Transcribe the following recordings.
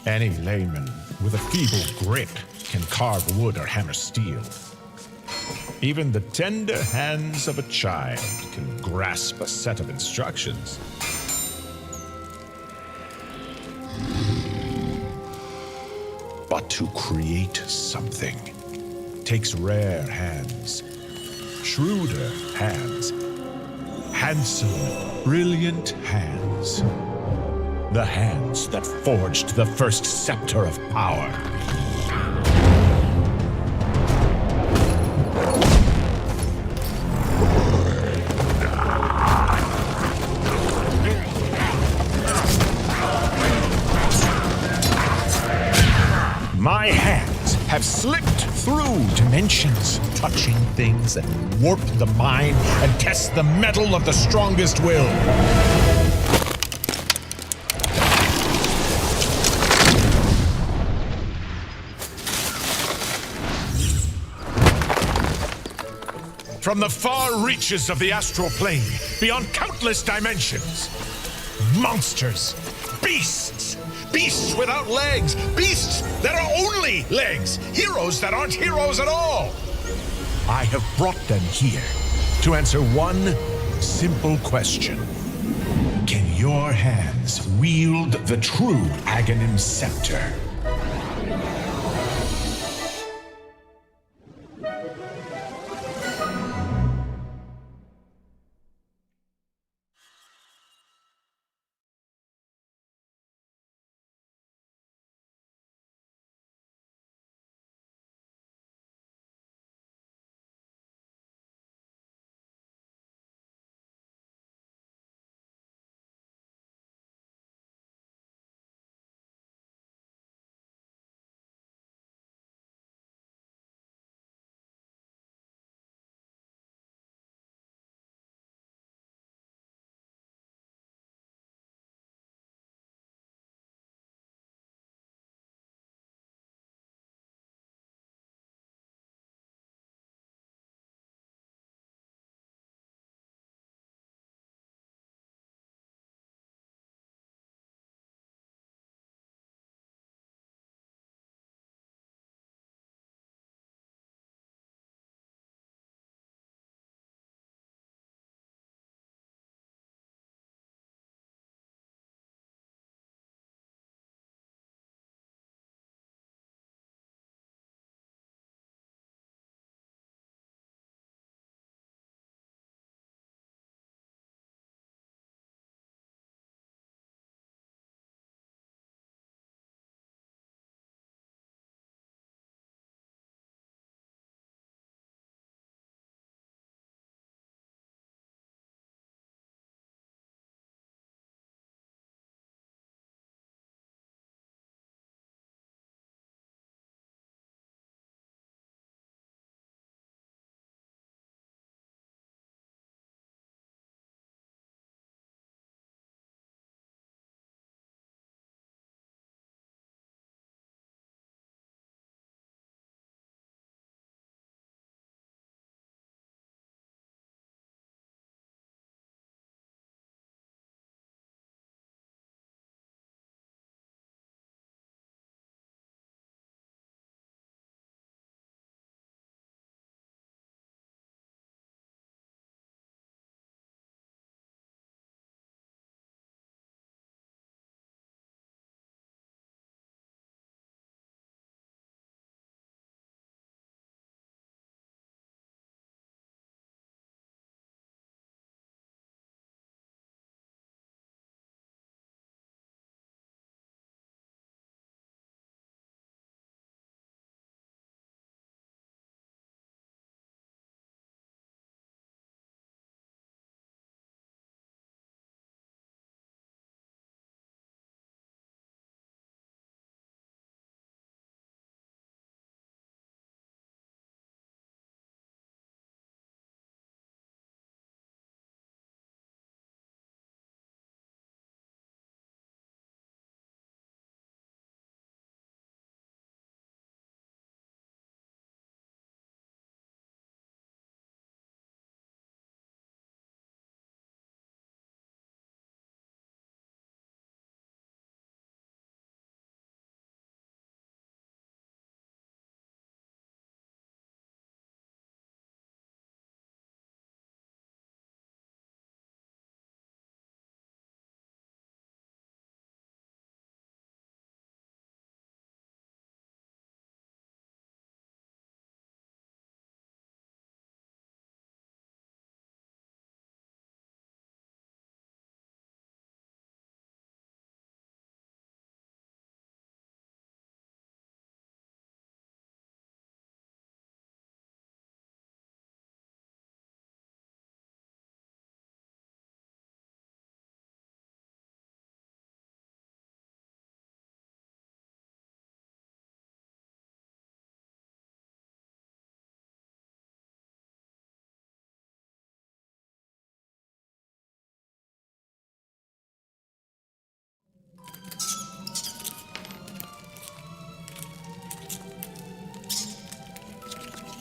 Any layman with a feeble grip can carve wood or hammer steel. Even the tender hands of a child can grasp a set of instructions. But to create something takes rare hands, shrewder hands, handsome, brilliant hands. The hands that forged the first scepter of power. My hands have slipped through dimensions, touching things that warp the mind and test the mettle of the strongest will. From the far reaches of the astral plane, beyond countless dimensions, monsters, beasts, beasts without legs, beasts that are only legs, heroes that aren't heroes at all. I have brought them here to answer one simple question. Can your hands wield the true Aghanim scepter?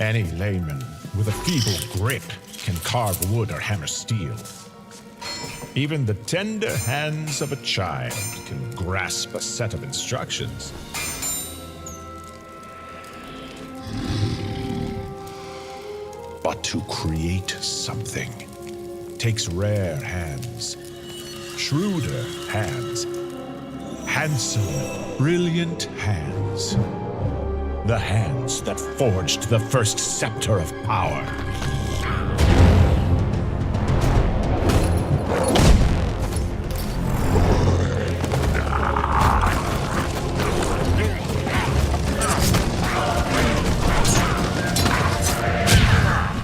Any layman with a feeble grip can carve wood or hammer steel. Even the tender hands of a child can grasp a set of instructions. But to create something takes rare hands, shrewder hands, handsome, brilliant hands. The hands that forged the first scepter of power.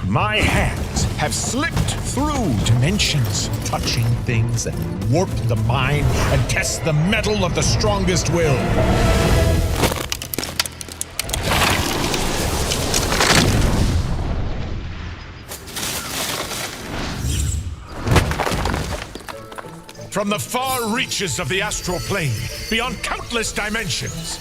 My hands have slipped through dimensions, touching things that warp the mind and test the mettle of the strongest will. From the far reaches of the astral plane, beyond countless dimensions,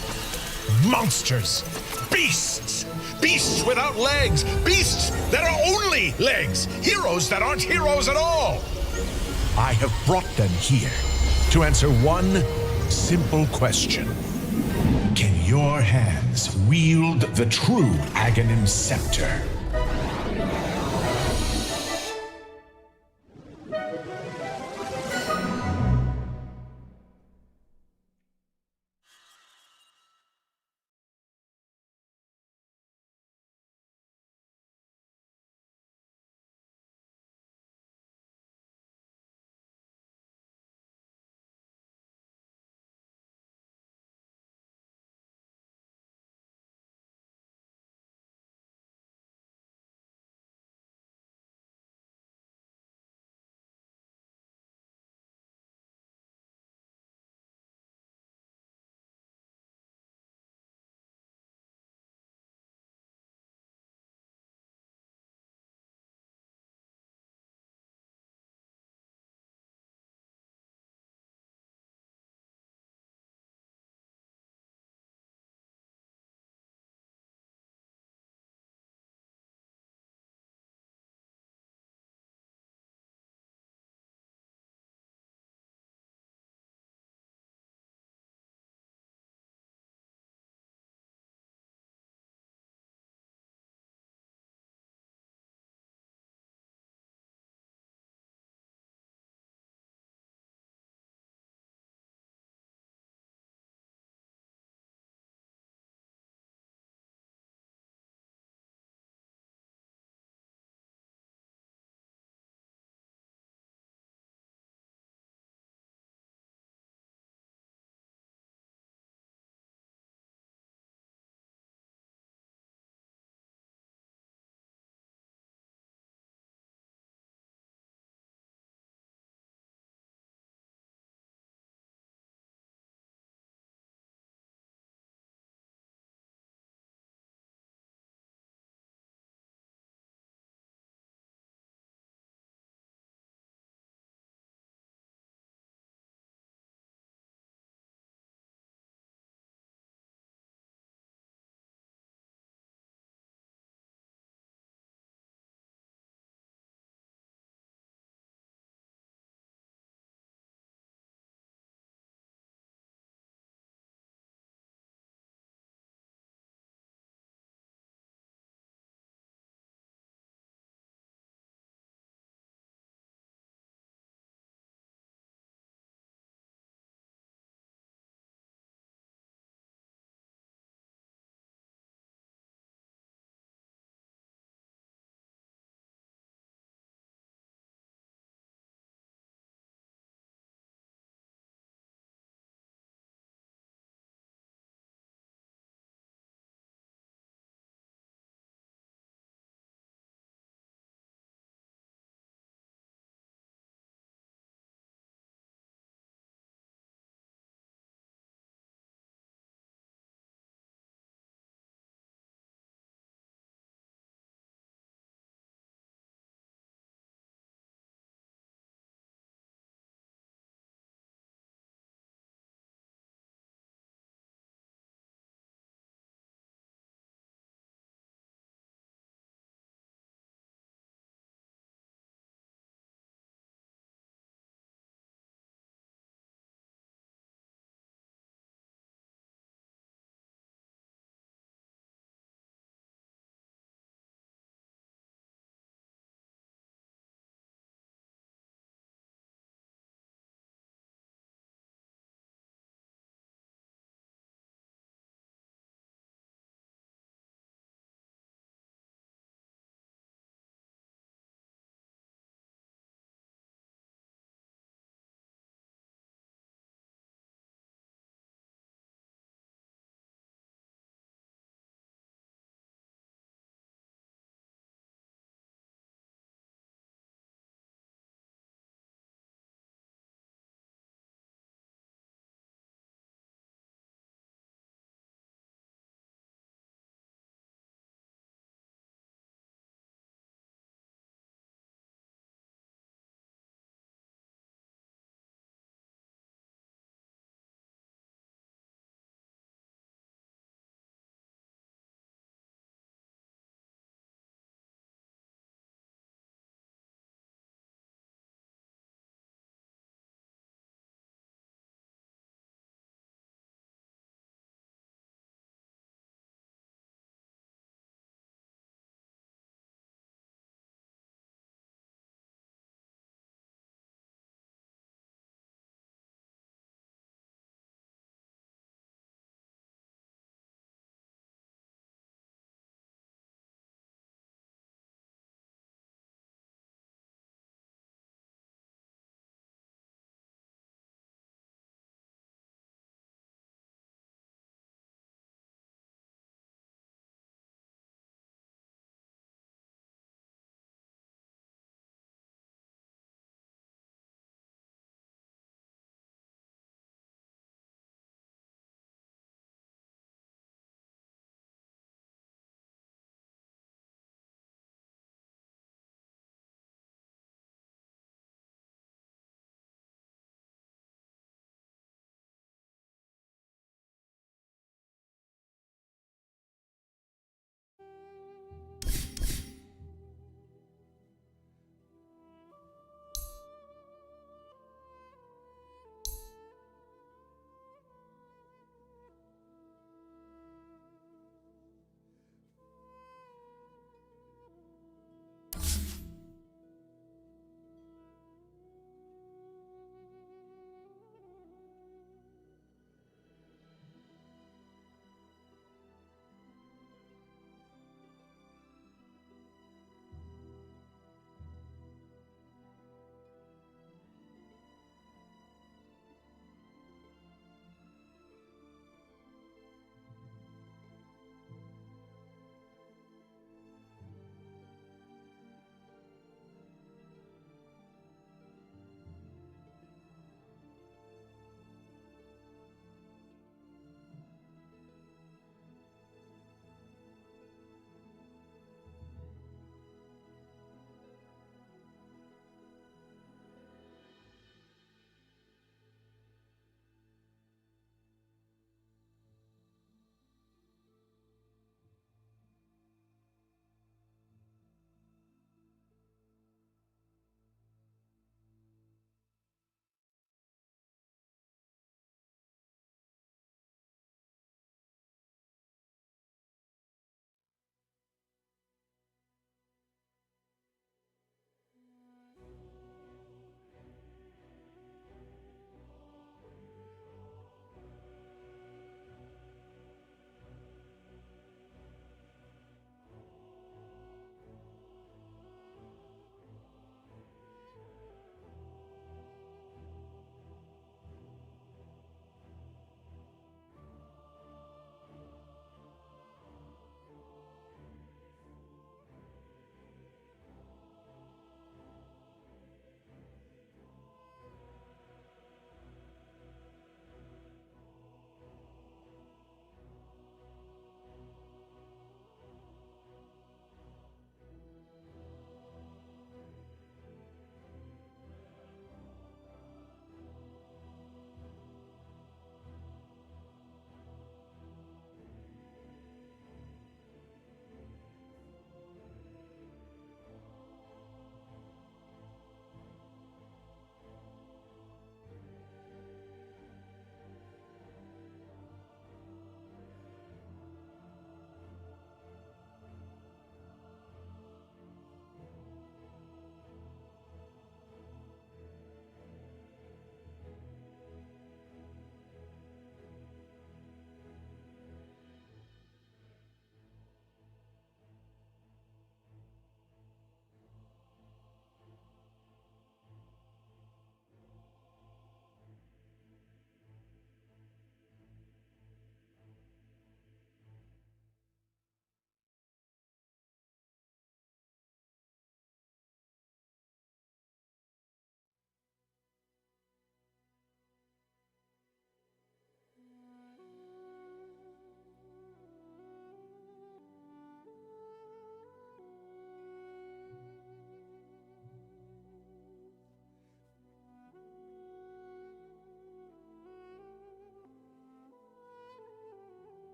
monsters, beasts, beasts without legs, beasts that are only legs, heroes that aren't heroes at all. I have brought them here to answer one simple question. Can your hands wield the true Aghanim scepter?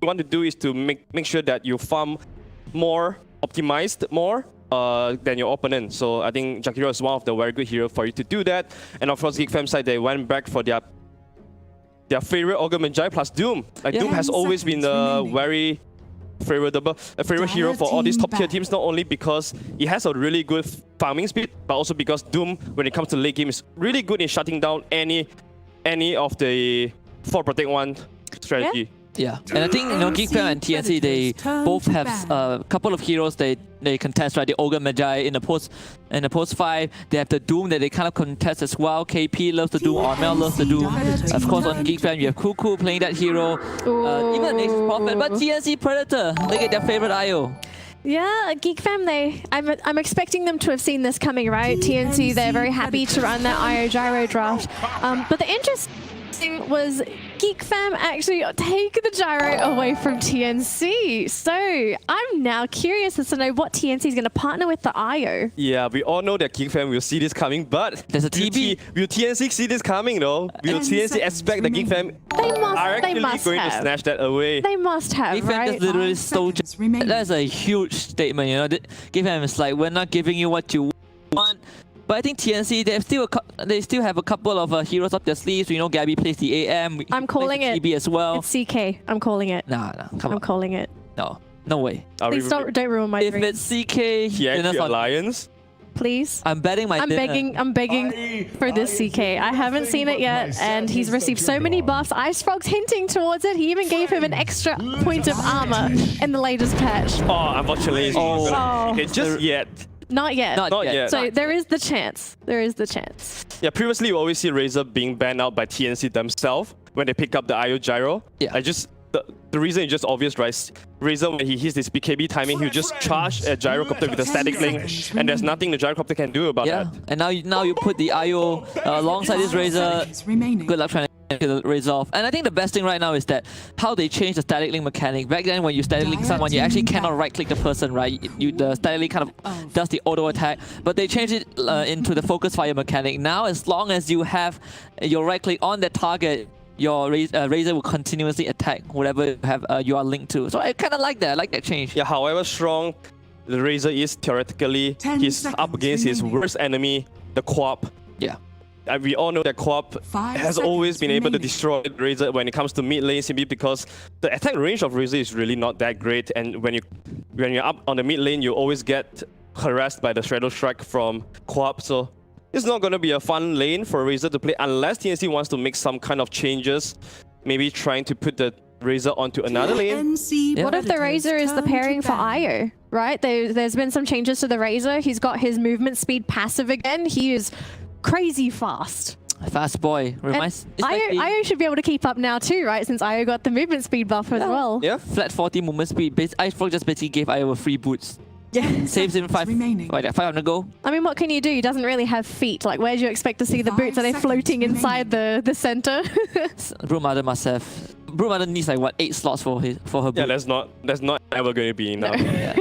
want to do is to make sure that you farm more optimized than your opponent. So I think Jakiro is one of the very good heroes for you to do that. And of course, Geek Fam side, they went back for their favorite Ogre Magi plus Doom. Like Doom has always been a very favorite hero for all these top tier teams, not only because it has a really good farming speed, but also because Doom, when it comes to late game, is really good in shutting down any of the 4 protect 1 strategy. Yeah, and I think Geek Fam and TNC, they both have a couple of heroes they contest, right? The Ogre Magi in the post 5. They have the Doom that they kind of contest as well. KP loves the Doom, Armel loves the Doom. Of course, on Geek Fam you have Cuckoo playing that hero, even Nature's Prophet, but TNC Predator, they get their favorite IO. Yeah, Geek Fam, I'm expecting them to have seen this coming, right? TNC, they're very happy to run that IO Gyro draft. But the interesting thing was Geek Fam actually take the Gyro away from TNC. So I'm now curious as to know what TNC is going to partner with the IO. Yeah, we all know that Geek Fam will see this coming, but there's a TB. Will TNC see this coming though? Will TNC expect that Geek Fam are actually going to snatch that away? They must have, Geek Fam right? just literally stole. That's a huge statement, Geek Fam is like, we're not giving you what you want. But I think TNC, they still have a couple of heroes up their sleeves. Gabby plays the AM. I'm calling it. TB as well. It's CK. I'm calling it. Nah, come on. I'm calling it. No way. Please don't ruin my dream. If it's CK, TNC Alliance. Please. I'm betting my dinner. I'm begging for this CK. I haven't seen it yet, and he's received so many buffs. Ice Frog's hinting towards it. He even gave him an extra point of armor in the latest patch. Oh, unfortunately, it's just yet. Not yet. Not yet. So there is the chance. There is the chance. Yeah, previously you always see Razor being banned out by TNC themselves when they pick up the IO Gyro. Yeah. The reason is just obvious, right? Razor, when he hits this BKB timing, he'll just charge a Gyrocopter with a static link, and there's nothing the Gyrocopter can do about that. And now you put the IO alongside this Razor. Good luck trying to get the Razor off. And I think the best thing right now is that how they changed the static link mechanic. Back then, when you static link someone, you actually cannot right-click the person, right? The static link kind of does the auto attack, but they changed it into the focus fire mechanic. Now, as long as you have your right-click on that target, your Razor will continuously attack whatever you are linked to. So I kind of like that. I like that change. Yeah, however strong the Razor is, theoretically, he's up against his worst enemy, the Co-op. Yeah. We all know that Co-op has always been able to destroy Razor when it comes to mid lane, simply because the attack range of Razor is really not that great. And when you're up on the mid lane, you always get harassed by the Shadow Strike from Co-op. So it's not going to be a fun lane for Razor to play unless TNC wants to make some kind of changes, maybe trying to put the Razor onto another lane. What if the Razor is the pairing for IO, right? There's been some changes to the Razor. He's got his movement speed passive again. He is crazy fast. Fast boy. IO should be able to keep up now too, right? Since IO got the movement speed buff as well. Yeah. Flat 40 movement speed. Ice Frog just basically gave IO a free boots. Yeah. Saves him 500 gold. I mean, what can you do? He doesn't really have feet. Like, where do you expect to see the boots? Are they floating inside the center? Broodmother must have. Broodmother needs like what, 8 slots for her boot. Yeah, that's not ever going to be enough. Yeah.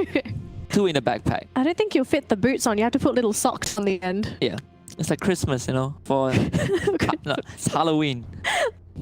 2 in the backpack. I don't think you'll fit the boots on. You have to put little socks on the end. Yeah. It's like Christmas, for no, it's Halloween.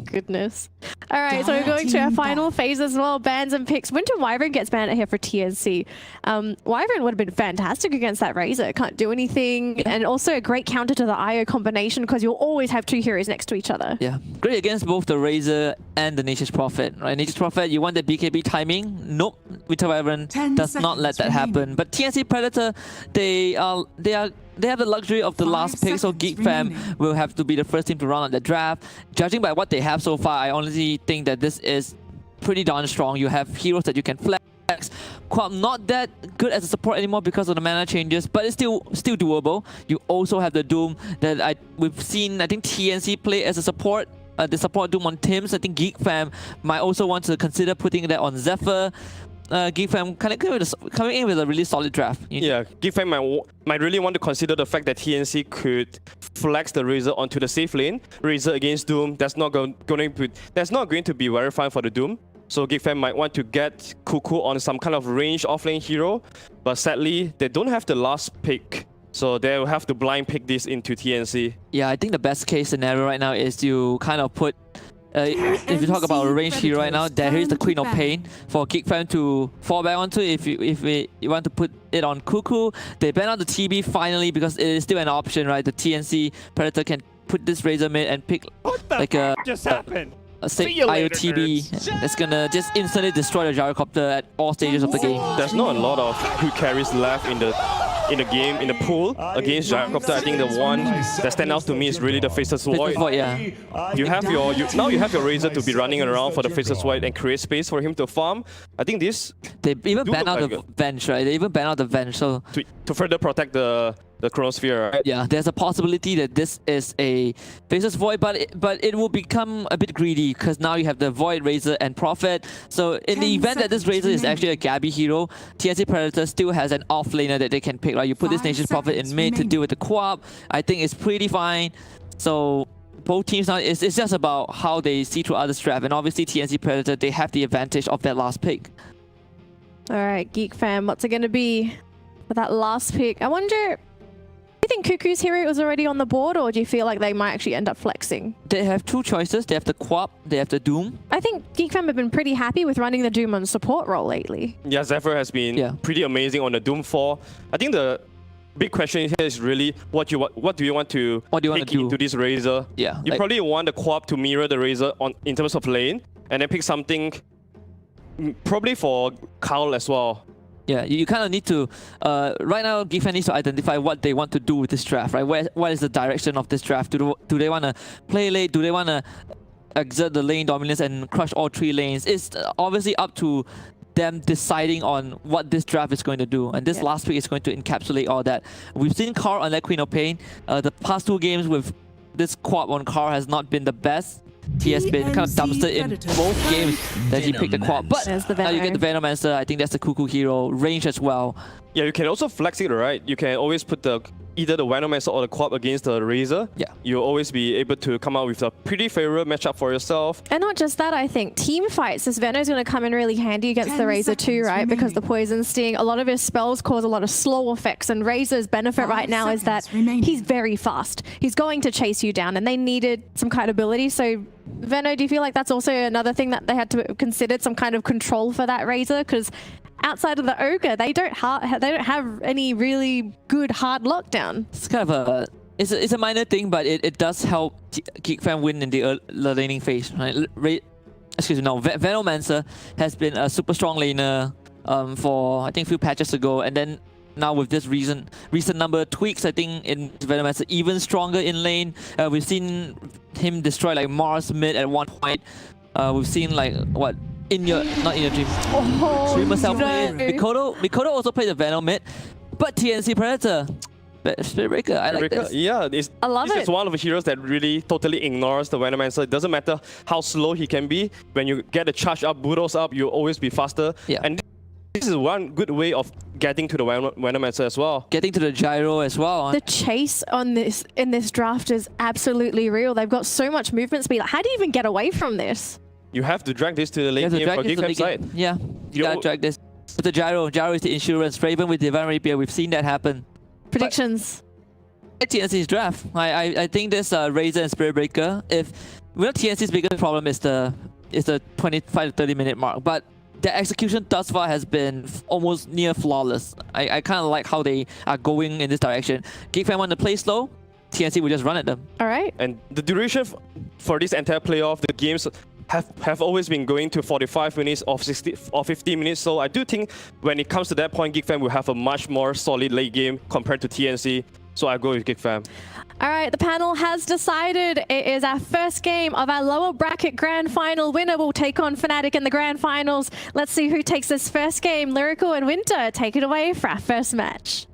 Goodness. All right, so we're going to our final phase as well. Bans and picks. Winter Wyvern gets banned here for TNC. Wyvern would have been fantastic against that Razor. Can't do anything. And also a great counter to the IO combination because you'll always have 2 heroes next to each other. Yeah. Great against both the Razor and the Nature's Prophet. Right? Nature's Prophet, you want the BKB timing? Nope. Winter Wyvern does not let that happen. But TNC Predator, they have the luxury of the last pick, so Geek Fam will have to be the first team to run on the draft. Judging by what they have so far, I honestly think that this is pretty darn strong. You have heroes that you can flex. Quam not that good as a support anymore because of the mana changes, but it's still doable. You also have the Doom that we've seen, I think TNC play as a support. The support Doom on Tims. I think Geek Fam might also want to consider putting that on Zephyr. Geek Fam coming in with a really solid draft. Yeah, Geek Fam might really want to consider the fact that TNC could flex the Razor onto the safe lane. Razor against Doom, that's not going to be very fun for the Doom. So Geek Fam might want to get Cuckoo on some kind of range offlane hero, but sadly they don't have the last pick. So they'll have to blind pick this into TNC. Yeah, I think the best case scenario right now is you kind of put if you talk about a range hero right now, there is the Queen of Pain for Geek Fam to fall back onto. If you want to put it on Cuckoo, they ban out the TB finally because it is still an option, right? The TNC Predator can put this Razor mid and pick like a just happened. a safe IOTB that's gonna just instantly destroy the gyrocopter at all stages of the game. There's not a lot of good carries left in the game, in the pool against Gyrocopter. I think the one that stands out to me is really the Faceless Void. Yeah. You have your now you have your Razor to be running around for the Faceless Void and create space for him to farm. I think this They even ban out look the like Venge, right? They even ban out the Venge, so to further protect the Chronosphere, right? yeah, there's a possibility that this is a Faceless Void, but it will become a bit greedy because now you have the Void, Razor, and Prophet. So in the event that this Razor is actually a Gabby hero, TNC Predator still has an off-laner that they can pick, right? You put this Nation's Prophet in mid to deal with the co-op. I think it's pretty fine. So both teams now, it's just about how they see through other straps. And obviously TNC Predator, they have the advantage of that last pick. All right, Geek Fam, what's it going to be for that last pick? I wonder, do you think Cuckoo's hero was already on the board, or do you feel like they might actually end up flexing? They have two choices. They have the Co-op, they have the Doom. I think Geek Fam have been pretty happy with running the Doom on support role lately. Yeah, Zephyr has been pretty amazing on the Doom 4. I think the big question here is really what do you want to take into this Razor? Yeah, you probably want the co-op to mirror the Razor in terms of lane, and then pick something probably for Carl as well. Yeah, you kind of need to, right now, Geek Fam needs to identify what they want to do with this draft, right? What is the direction of this draft? Do they want to play late? Do they want to exert the lane dominance and crush all three lanes? It's obviously up to them deciding on what this draft is going to do. And this last pick is going to encapsulate all that. We've seen Carl on that Queen of Pain. The past two games with this quad on Carl has not been the best. He has been kind of dumpstered in both games that he picked the quad. But now you get the Venomancer. I think that's the Cuckoo hero. Range as well. Yeah, you can also flex it, right? You can always put either the Venomancer or the quad against the Razor. Yeah. You'll always be able to come out with a pretty favorable matchup for yourself. And not just that, I think team fights, this Veno is going to come in really handy against the Razor too, right? Because the Poison Sting, a lot of his spells cause a lot of slow effects, and Razor's benefit right now is that he's very fast. He's going to chase you down, and they needed some kind of ability. So Veno, do you feel like that's also another thing that they had to consider, some kind of control for that Razor? Because outside of the Ogre, they don't have any really good hard lockdown. It's kind of it's a minor thing, but it does help Geek Fam win in the laning phase, right? Excuse me, no, Venomancer has been a super strong laner for I think a few patches ago, and then now with this recent number tweaks, I think in Venomancer even stronger in lane. We've seen him destroy like Mars mid at one point. We've seen like what? Not in your dream. Dreamer self-made. Mikoto also played the Venom mid, but TNC Predator, Spirit Breaker. I like this. Yeah, I love it. This is one of the heroes that really totally ignores the Venomancer. It doesn't matter how slow he can be. When you get the charge up, Bulldoze up, you'll always be faster. Yeah. And this is one good way of getting to the Venomancer as well. Getting to the gyro as well. The chase on in this draft is absolutely real. They've got so much movement speed. Like, how do you even get away from this? You have to drag this to the late game for Geek Fam side. Yeah, you gotta drag this. But the gyro is the insurance. Raven with Divine Rapier, we've seen that happen. Predictions? But TNC's draft. I think this Razor and Spirit Breaker. TNC's biggest problem is the 25 to 30 minute mark, but the execution thus far has been almost near flawless. I kind of like how they are going in this direction. Geek Fam want to play slow. TNC will just run at them. All right. And the duration for this entire playoff, the games have always been going to 45 minutes or 60 or 50 minutes. So I do think when it comes to that point, Geek Fam will have a much more solid late game compared to TNC. So I go with Geek Fam. All right, the panel has decided it is our first game of our lower bracket grand final. Winner will take on Fnatic in the grand finals. Let's see who takes this first game. Lyrical and Winter, take it away for our first match.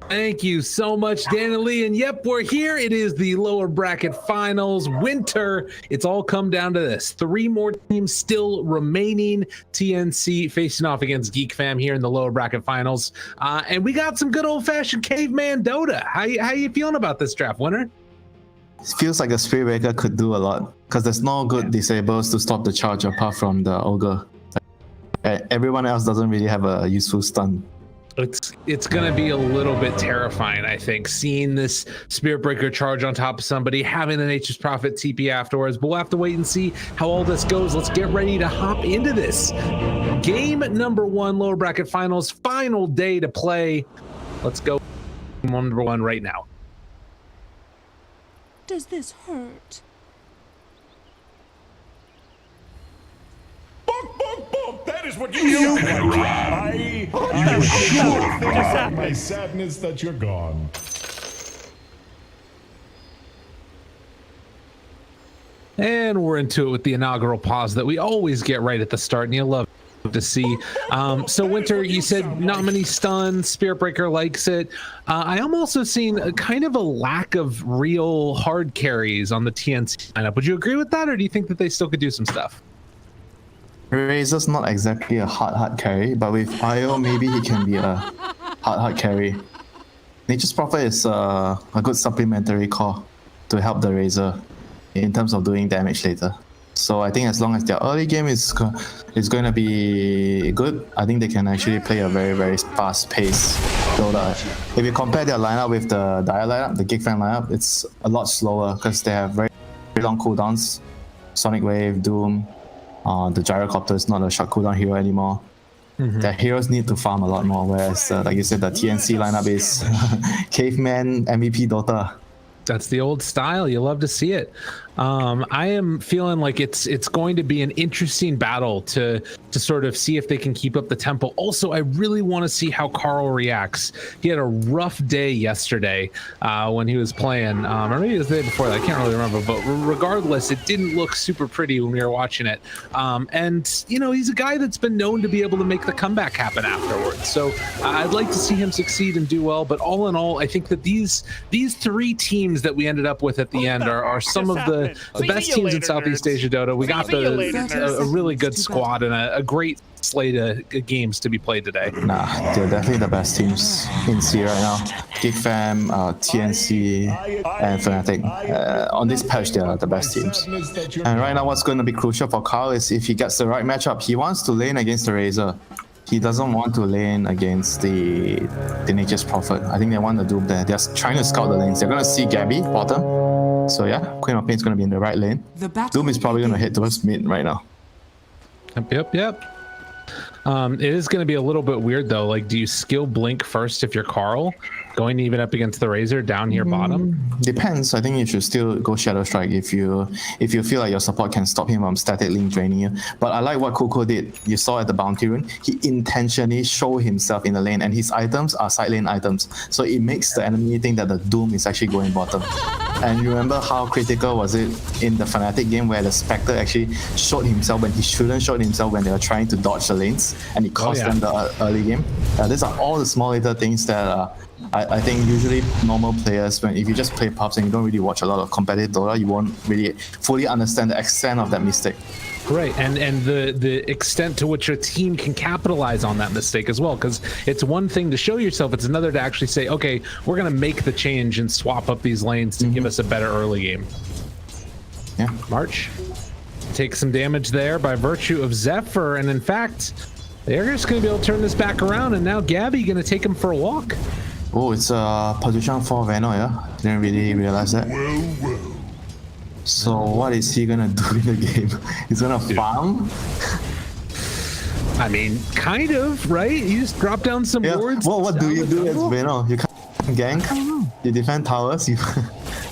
Thank you so much, Daniel Lee. And yep, we're here. It is the lower bracket finals. Winter, it's all come down to this. 3 more teams still remaining. TNC facing off against Geek Fam here in the lower bracket finals. And we got some good old-fashioned caveman Dota. How you feeling about this draft, Winter? It feels like a Spirit Breaker could do a lot because there's no good disables to stop the charge apart from the Ogre. Everyone else doesn't really have a useful stun. It's going to be a little bit terrifying, I think, seeing this Spirit Breaker charge on top of somebody, having the Nature's Prophet TP afterwards. But we'll have to wait and see how all this goes. Let's get ready to hop into this. Game number 1, lower bracket finals, final day to play. Let's go number 1 right now. Does this hurt? That is what you cry. I'm sure my sadness that you're gone. And we're into it with the inaugural pause that we always get right at the start, and you love to see. So Winter, you said not many stuns, Spirit Breaker likes it. I am also seeing a kind of a lack of real hard carries on the TNC lineup. Would you agree with that, or do you think that they still could do some stuff? Razor's not exactly a hard carry, but with IO, maybe he can be a hard carry. Nature's Prophet is a good supplementary core to help the Razor in terms of doing damage later. So I think as long as their early game is going to be good, I think they can actually play a very, very fast-paced Dota. If you compare their lineup with the Dire lineup, the Geek Fam lineup, it's a lot slower because they have very, very long cooldowns. Sonic Wave, Doom, the Gyrocopter is not a short cooldown hero anymore. Their heroes need to farm a lot more, whereas, like you said, the TNC lineup is caveman MVP Dota. That's the old style. You love to see it. I am feeling like it's going to be an interesting battle to sort of see if they can keep up the tempo. Also, I really want to see how Carl reacts. He had a rough day yesterday when he was playing, or maybe it was the day before that. I can't really remember, but regardless, it didn't look super pretty when we were watching it. And you know, he's a guy that's been known to be able to make the comeback happen afterwards. So I'd like to see him succeed and do well. But all in all, I think that these 3 teams that we ended up with at the end are some of the best teams in Southeast Asia Dota. We got a really good squad and a great slate of games to be played today. Nah, they're definitely the best teams in C right now. Geek Fam, TNC, and Fnatic. On this patch, they are the best teams. And right now, what's going to be crucial for Carl is if he gets the right matchup, he wants to lane against the Razor. He doesn't want to lane against the Nature's Prophet. I think they want to do that. They're trying to scout the lanes. They're going to see Gabby, bottom. So yeah, Queen of Pain is going to be in the right lane. Doom is probably going to head towards mid right now. Yep. It is going to be a little bit weird though. Like, do you skill blink first if you're Carl, going even up against the Razor down here bottom? Depends. I think you should still go Shadow Strike if you feel like your support can stop him from static link draining you. But I like what Coco did. You saw at the Bounty Rune, he intentionally showed himself in the lane, and his items are side lane items. So it makes the enemy think that the Doom is actually going bottom. And you remember how critical was it in the Fnatic game where the Spectre actually showed himself when he shouldn't show himself when they were trying to dodge the lanes, and it cost them the early game. These are all the small little things that I think usually normal players, if you just play pubs and you don't really watch a lot of competitive Dota, you won't really fully understand the extent of that mistake. Right, and the extent to which your team can capitalize on that mistake as well, because it's one thing to show yourself, it's another to actually say, okay, we're going to make the change and swap up these lanes to give us a better early game. Yeah. March takes some damage there by virtue of Zephyr, and in fact, they're just going to be able to turn this back around, and now Gabby going to take him for a walk. Oh, it's a position for Veno, yeah? Didn't really realize that. So what is he gonna do in the game? He's gonna farm? I mean, kind of, right? You just drop down some wards. Well, what do you do as Veno? You can't gank, you defend towers,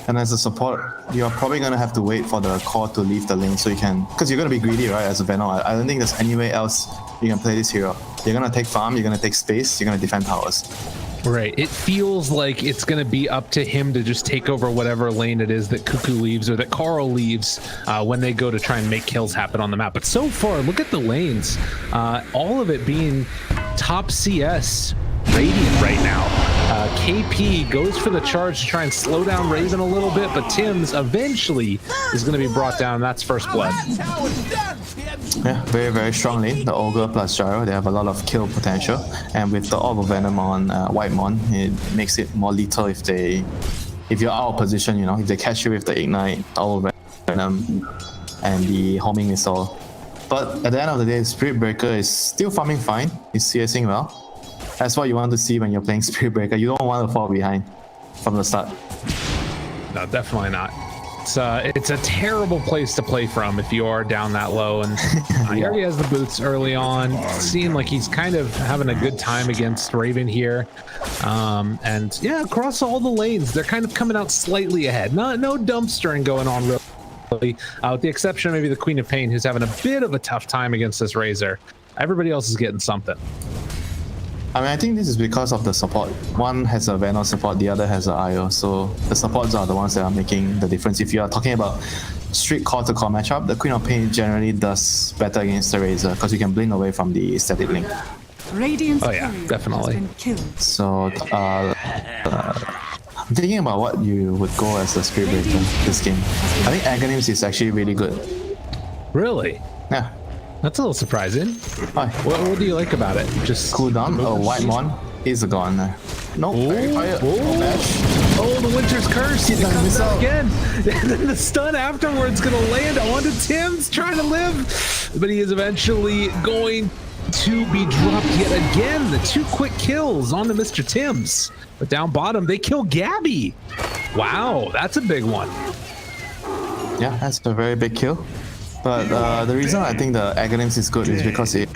and as a support, you're probably gonna have to wait for the core to leave the lane so you can, because you're gonna be greedy, right? As a Veno, I don't think there's anywhere else you can play this hero. You're gonna take farm, you're gonna take space, you're gonna defend towers. Right. It feels like it's going to be up to him to just take over whatever lane it is that Cuckoo leaves or that Carl leaves when they go to try and make kills happen on the map. But so far, look at the lanes. All of it being top CS Radiant right now. KP goes for the charge to try and slow down Raven a little bit, but Tim's eventually is going to be brought down. That's first blood. Yeah, very, very strong lane. The Ogre plus Gyro, they have a lot of kill potential. And with the Orb of Venom on White Mon, it makes it more lethal if you're out of position, you know, if they catch you with the Ignite, the Orb of Venom, and the Homing Missile. But at the end of the day, Spirit Breaker is still farming fine. He's CSing well. That's what you want to see when you're playing Spirit Breaker. You don't want to fall behind from the start. No, definitely not. It's a terrible place to play from if you are down that low. And he already has the boots early on. Seemed like he's kind of having a good time against Raven here. And yeah, across all the lanes, they're kind of coming out slightly ahead. No dumpstering going on really. With the exception of maybe the Queen of Pain, who's having a bit of a tough time against this Razor. Everybody else is getting something. I mean, I think this is because of the support. One has a Venom support, the other has an IO. So the supports are the ones that are making the difference. If you are talking about strict core-to-core matchup, the Queen of Pain generally does better against the Razor because you can blink away from the static link. Oh yeah, definitely. So I'm thinking about what you would go as the Spirit Breaker this game. I think Agonyms is actually really good. Really? Yeah. That's a little surprising. Hi. What do you like about it? Just Cooldown, White Mon is gone. Nope. Oh, the Winter's Curse. He comes out again. And then the stun afterwards going to land onto Tim's, trying to live. But he is eventually going to be dropped yet again. The 2 quick kills onto Mr. Tim's. But down bottom, they kill Gabby. Wow, that's a big one. Yeah, that's a very big kill. But the reason I think the Agonyms is good is because it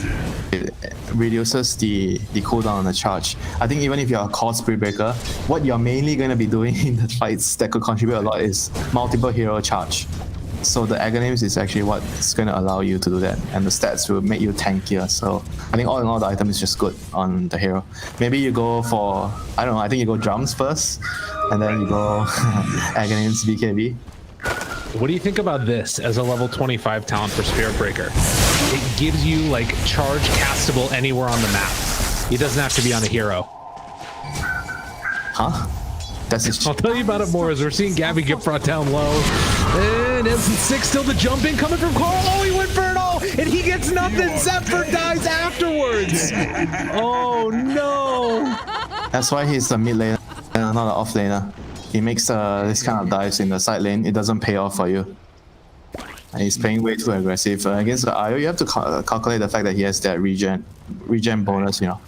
reduces the cooldown on the charge. I think even if you're a core Spirit Breaker, what you're mainly going to be doing in the fights that could contribute a lot is multiple hero charge. So the Agonyms is actually what's going to allow you to do that, and the stats will make you tankier. So I think all in all, the item is just good on the hero. Maybe you go for, I don't know, I think you go drums first, and then you go Agonyms BKB. What do you think about this as a level 25 talent for Spirit Breaker? It gives you like charge castable anywhere on the map. It doesn't have to be on a hero. Huh? That's I'll tell you about it more as we're seeing Gabby get brought down low. And MC6 still the jump in coming from Carl. Oh, he went for it all, and he gets nothing. Zephyr dies afterwards. Oh no! That's why he's a mid laner, not an off laner. He makes this kind of dives in the side lane. It doesn't pay off for you. And he's playing way too aggressive. Against the IO, you have to calculate the fact that he has that regen bonus, you know.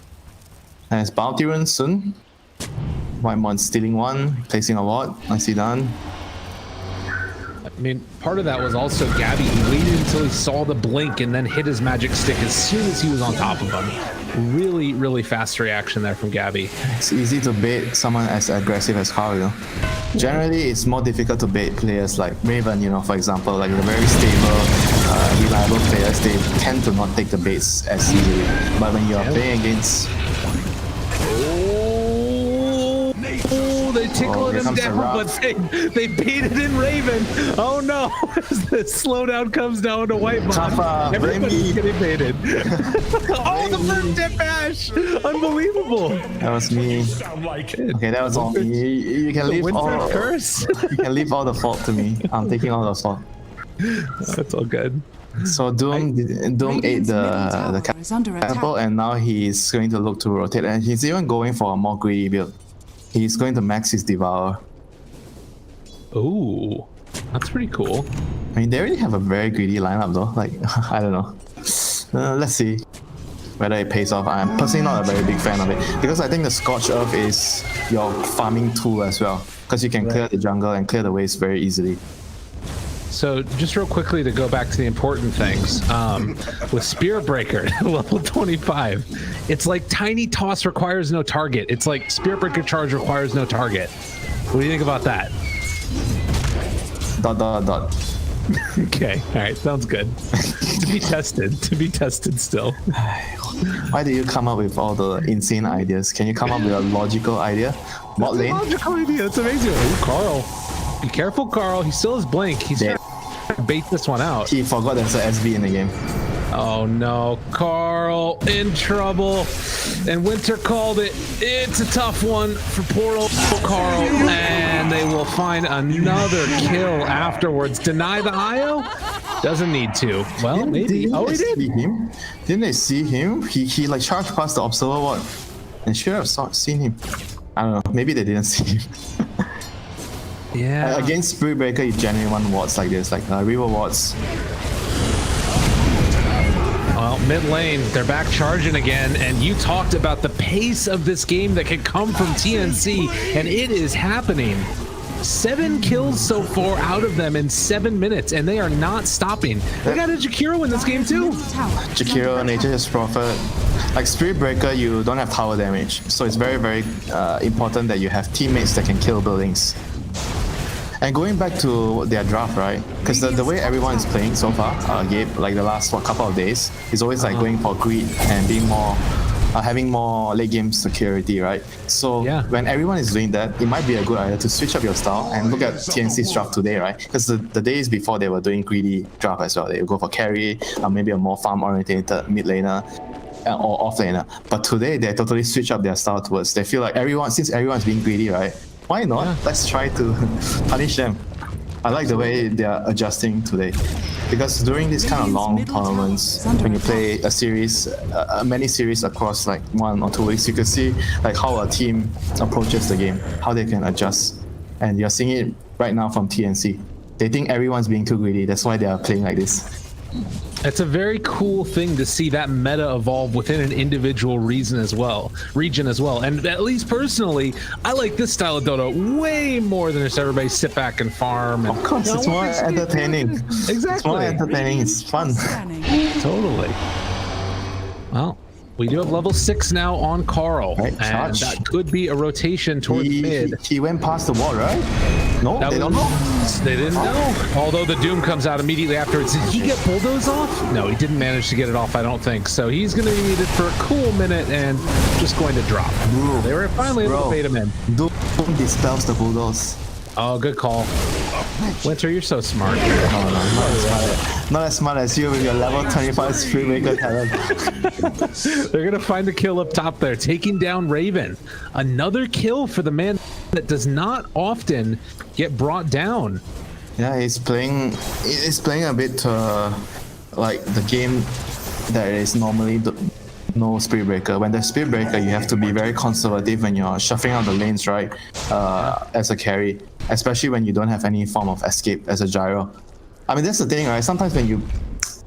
And it's Bounty Run soon. White Mon stealing one, placing a ward. Nicely done. I mean, part of that was also Gabby. He waited until he saw the blink and then hit his magic stick as soon as he was on top of him. Really, really fast reaction there from Gabby. It's easy to bait someone as aggressive as Carl, you know. Generally, it's more difficult to bait players like Raven, you know, for example, like the very stable, reliable players, they tend to not take the baits as easily. But when you're playing against... Oh, they tickled him down, but they baited in Raven. Oh no, as the slowdown comes down to White Mon. Everybody's getting baited. Oh, the first dip bash! Unbelievable. That was me. Okay, that was all me. You can leave all curse. You can leave all the fault to me. I'm taking all the fault. That's all good. So Doom ate the catapult, and now he's going to look to rotate, and he's even going for a more greedy build. He's going to max his Devour. Ooh, that's pretty cool. I mean, they already have a very greedy lineup though. Like, I don't know. Let's see whether it pays off. I'm personally not a very big fan of it because I think the Scorched Earth is your farming tool as well, because you can clear the jungle and clear the waste very easily. So just real quickly to go back to the important things, with Spirit Breaker level 25, it's like Tiny Toss requires no target. It's like Spirit Breaker Charge requires no target. What do you think about that? ... Okay, all right, sounds good. To be tested still. Why do you come up with all the insane ideas? Can you come up with a logical idea? Bot lane? Logical idea, it's amazing. Ooh, Carl. Be careful, Carl. He still has blink. He's trying to bait this one out. He forgot there's an SB in the game. Oh no, Carl in trouble. And Winter called it. It's a tough one for poor old Carl. And they will find another kill afterwards. Deny the IO? Doesn't need to. Well, maybe. Oh, he did. Him? Didn't they see him? He like charged past the observer ward. And should have seen him. I don't know. Maybe they didn't see him. Yeah. Against Spirit Breaker, you generally want wards like this, like river wards. Well, Well, mid lane, they're back charging again, and you talked about the pace of this game that can come from TNC, and it is happening. 7 kills so far out of them in 7 minutes, and they are not stopping. They got a Jakiro in this game too. Jakiro, Nature's Prophet. Like Spirit Breaker, you don't have tower damage, so it's very, very important that you have teammates that can kill buildings. And going back to their draft, right? Because the way everyone is playing so far, Gabe, like the last couple of days, is always like going for greed and being more, having more late game security, right? So when everyone is doing that, it might be a good idea to switch up your style and look at TNC's draft today, right? Because the days before they were doing greedy draft as well. They would go for carry, maybe a more farm-oriented mid laner. Or off laner. But today they totally switch up their style towards. They feel like since everyone's being greedy, right? Why not? Let's try to punish them. I like the way they are adjusting today, because during these kind of long tournaments, when you play a series, many series across like 1 or 2 weeks, you can see like how a team approaches the game, how they can adjust, and you're seeing it right now from TNC. They think everyone's being too greedy. That's why they are playing like this. It's a very cool thing to see that meta evolve within an individual region as well. And at least personally, I like this style of Dota way more than just everybody sit back and farm. And, of course, it's more entertaining. Exactly. It's more entertaining. It's fun. Totally. Well, we do have level 6 now on Carl, right, and that could be a rotation towards mid. He went past the wall, right? No, they don't know. They didn't know. Although the Doom comes out immediately afterwards. Did he get Bulldoze off? No, he didn't manage to get it off, I don't think. So he's going to be needed for a cool minute and just going to drop. They were finally able to bait him in. Doom dispels the Bulldoze. Oh, good call. Winter, you're so smart. Not as smart as you with your level 25 Spirit Breaker talent. They're going to find the kill up top there, taking down Raven. Another kill for the man that does not often get brought down. Yeah, he's playing a bit like the game that is normally no Spirit Breaker. When there's Spirit Breaker, you have to be very conservative when you're shuffling out the lanes, right? As a carry, especially when you don't have any form of escape as a gyro. I mean, that's the thing, right? Sometimes when you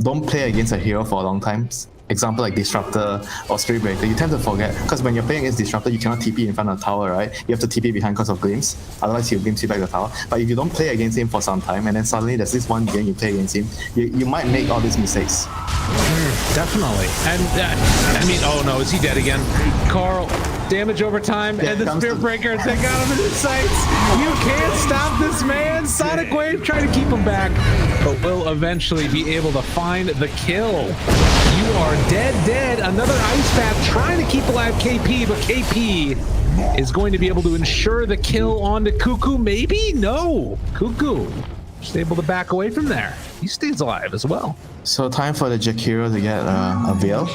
don't play against a hero for a long time, example like Disruptor or Spirit Breaker, you tend to forget, because when you're playing against Disruptor, you cannot TP in front of the tower, right? You have to TP behind because of Glimpse, otherwise he'll glimpse you back the tower. But if you don't play against him for some time, and then suddenly there's this one game you play against him, you might make all these mistakes. Definitely. And I mean, oh no, is he dead again? Carl, damage over time, and the Spirit Breaker, they got him in his sights. You can't stop this man. Sonic Wave trying to keep him back, but will eventually be able to find the kill. You are dead. Another Ice Path trying to keep alive KP, but KP is going to be able to ensure the kill onto Cuckoo. Maybe? No. Cuckoo just able to back away from there. He stays alive as well. So time for the Jakiro to get a Veil.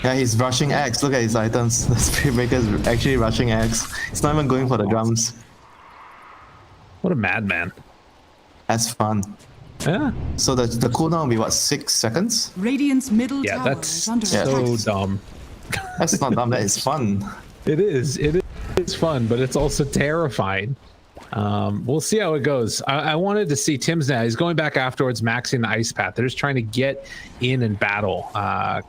Yeah, he's rushing X. Look at his items. The Spirit Breaker is actually rushing X. He's not even going for the drums. What a madman. That's fun. Yeah. So the cooldown will be what, 6 seconds? Radiant's middle tower that's is under so attack. dumb. That's not dumb, that is fun. It is fun, but it's also terrifying. We'll see how it goes. I wanted to see Tim's now. He's going back afterwards, maxing the Ice Path. They're just trying to get in and battle. Yeah,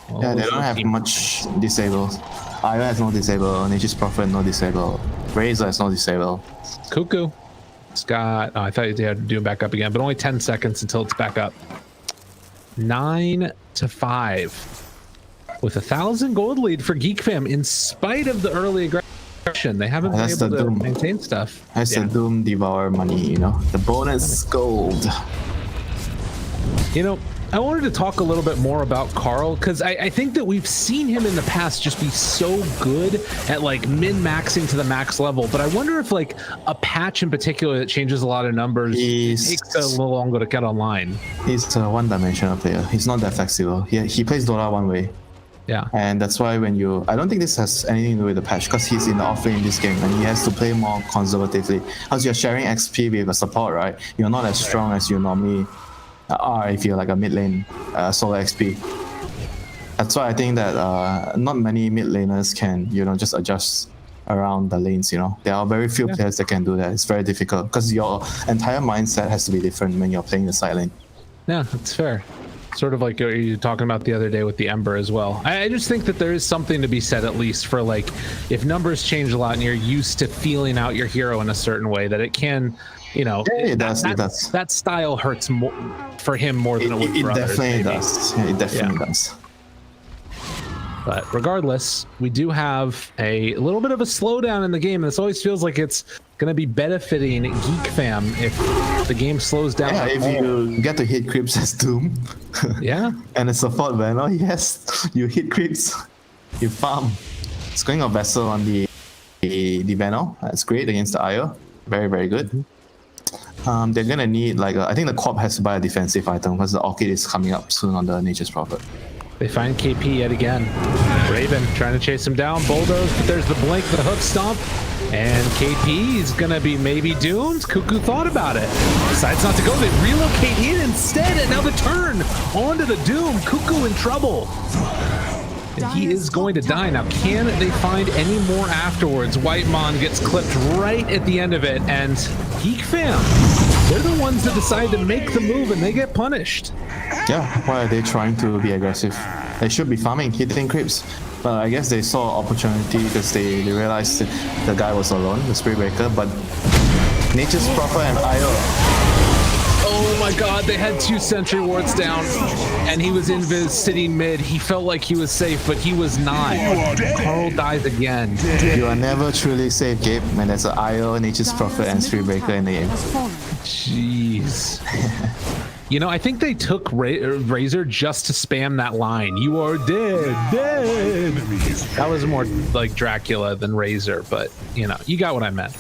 they don't have much disable. Io has no disable, Nature's Prophet no disable, Razor has no disable. Cuckoo. Scott, I thought they had to do him back up again, but only 10 seconds until it's back up. 9-5. With 1,000 gold lead for Geek Fam, in spite of the early aggression. They haven't been able to maintain stuff. That's the Doom Devour money, you know? The bonus gold. You know, I wanted to talk a little bit more about Carl, because I think that we've seen him in the past just be so good at like min-maxing to the max level, but I wonder if like a patch in particular that changes a lot of numbers takes a little longer to get online. He's a one-dimensional player. He's not that flexible. He plays Dota one way. Yeah. And that's why I don't think this has anything to do with the patch, because he's in the off-lane in this game and he has to play more conservatively. Because you're sharing XP with a support, right? You're not as strong as you normally are if you're like a mid lane solo XP. That's why I think that not many mid laners can, you know, just adjust around the lanes, you know. There are very few players that can do that. It's very difficult because your entire mindset has to be different when you're playing the side lane. Yeah, that's fair. Sort of like you were talking about the other day with the Ember as well. I just think that there is something to be said, at least for like, if numbers change a lot and you're used to feeling out your hero in a certain way, that it can, you know, Yeah, it does. that style hurts more for him more than it would for others. Definitely does. Yeah, it definitely does. But regardless, we do have a little bit of a slowdown in the game, and this always feels like it's going to be benefiting Geek Fam if the game slows down. Yeah, if you get to hit creeps as Doom. Yeah. And a support banner, yes, you hit creeps, you farm. It's going on Vessel on the Venom. That's great against the IO. Very, very good. They're gonna need like I think the Corp has to buy a defensive item because the Orchid is coming up soon on the Nature's Prophet. They find KP yet again. Raven trying to chase him down, bulldoze, but there's the blink, the hook stomp, and KP is gonna be maybe doomed. Cuckoo thought about it, decides not to go. They relocate in instead, and now the turn onto the Doom. Cuckoo in trouble. And he is going to die. Now, can they find any more afterwards? Whitemon gets clipped right at the end of it, and Geek Fam, they're the ones that decide to make the move, and they get punished. Yeah, why are they trying to be aggressive? They should be farming, hitting creeps. But I guess they saw opportunity because they realized that the guy was alone, the Spirit Breaker, but Nature's Prophet and IO. Oh my god, they had 2 sentry wards down, and he was invis sitting mid. He felt like he was safe, but he was not. Carl dies again. You are never truly safe, Gabe, when there's an IO, Nature's Prophet, and Spirit Breaker in the game. Jeez. You know, I think they took Razor just to spam that line. You are dead, dead. That was more like Dracula than Razor, but you know, you got what I meant.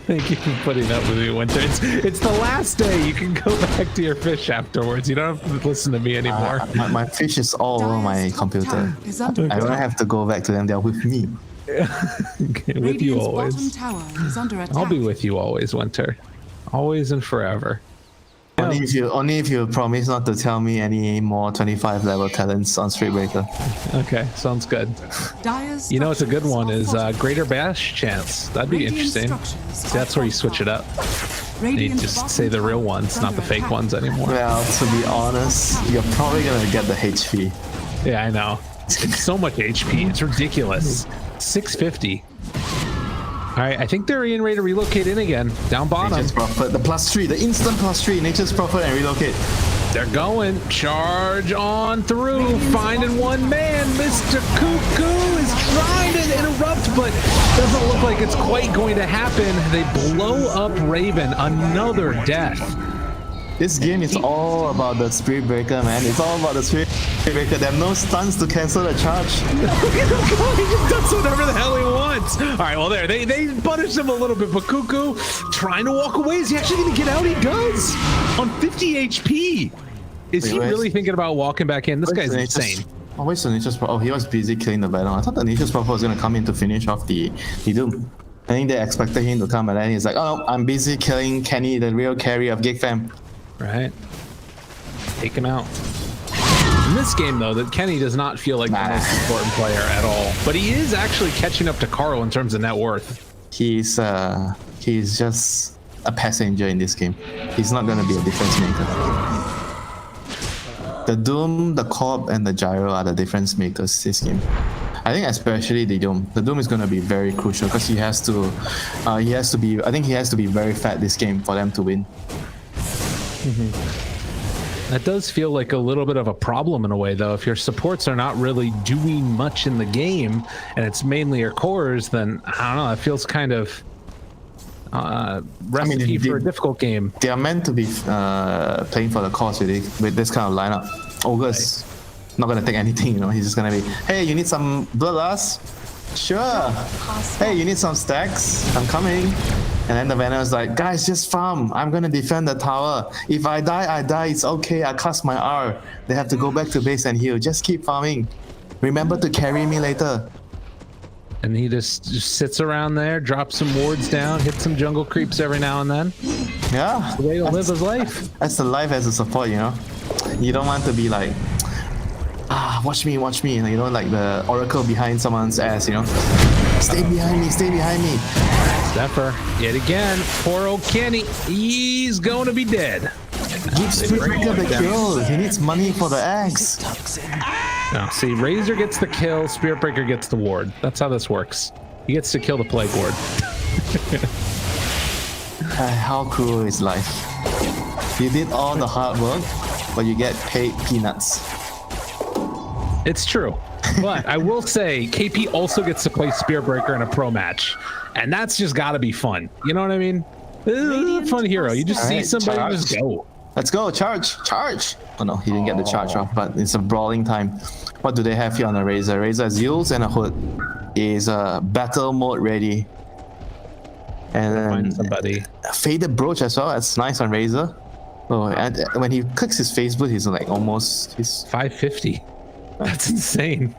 Thank you for putting up with me, Winter. It's the last day. You can go back to your fish afterwards. You don't have to listen to me anymore. My fish is all over my computer. I don't have to go back to them. They're with me. Okay, with you always. I'll be with you always, Winter. Always and forever. Only if you promise not to tell me any more 25 level talents on Spirit Breaker. Okay, sounds good. You know what's a good one is Greater Bash Chance. That'd be interesting. See, that's where you switch it up. You just say the real ones, not the fake ones anymore. Well, to be honest, you're probably gonna get the HP. Yeah, I know. It's so much HP. It's ridiculous. 650. All right, I think they're getting ready to relocate in again. Down bottom. Nature's Prophet, the +3, the instant +3. Nature's Prophet and relocate. They're going. Charge on through. Finding one man. Mr. Cuckoo is trying to interrupt, but doesn't look like it's quite going to happen. They blow up Raven. Another death. This game is all about the Spirit Breaker, man. It's all about the Spirit Breaker. There are no stuns to cancel the charge. Look at him go. He just does whatever the hell he wants. All right, well, there. They punish him a little bit, but Cuckoo trying to walk away. Is he actually going to get out? He does. On 50 HP. Is he really thinking about walking back in? This guy's insane. Oh, where's the Nature's Prophet? Oh, he was busy killing the Venom. I thought the Nature's Prophet was going to come in to finish off the Doom. I think they expected him to come, and then he's like, oh, I'm busy killing Kenny, the real carry of Geek Fam. Right. Take him out. In this game, though, that Kenny does not feel like the most important player at all. But he is actually catching up to Carl in terms of net worth. He's just a passenger in this game. He's not going to be a difference maker. The Doom, the Corp, and the Gyro are the difference makers this game. I think especially the Doom. The Doom is going to be very crucial because he has to be very fat this game for them to win. That does feel like a little bit of a problem in a way, though. If your supports are not really doing much in the game and it's mainly your cores, then I don't know, it feels kind of recipe for a difficult game. They are meant to be playing for the cause with this kind of lineup. Ogre's not going to take anything, you know. He's just going to be, hey, you need some bloodlust? Sure. Hey, you need some stacks? I'm coming. And then the Venom is like, guys, just farm. I'm going to defend the tower. If I die, I die. It's okay. I cast my R. They have to go back to base and heal. Just keep farming. Remember to carry me later. And he just sits around there, drops some wards down, hits some jungle creeps every now and then. Yeah. That's the way to live his life. That's the life as a support, you know. You don't want to be like watch me, you know, like the oracle behind someone's ass, you know. Stay behind me, stay behind me. Zephyr, yet again, poor old Kenny, he's going to be dead. Give Spiritbreaker the kill. He needs money for the axe. Now, see, Razor gets the kill, Spiritbreaker gets the ward. That's how this works. He gets to kill the Plague Ward. How cruel is life? You did all the hard work, but you get paid peanuts. It's true. But I will say, KP also gets to play Spiritbreaker in a pro match. And that's just gotta be fun. You know what I mean? This is a fun hero. You just see somebody just go. Let's go, charge! Oh no, he didn't get the charge off, but it's a brawling time. What do they have here on the Razor? Razor has Yules and a Hood. Is battle mode ready. And then somebody. Faded Brooch as well. That's nice on Razor. Oh, and when he clicks his Facebook, he's like he's 550. That's insane.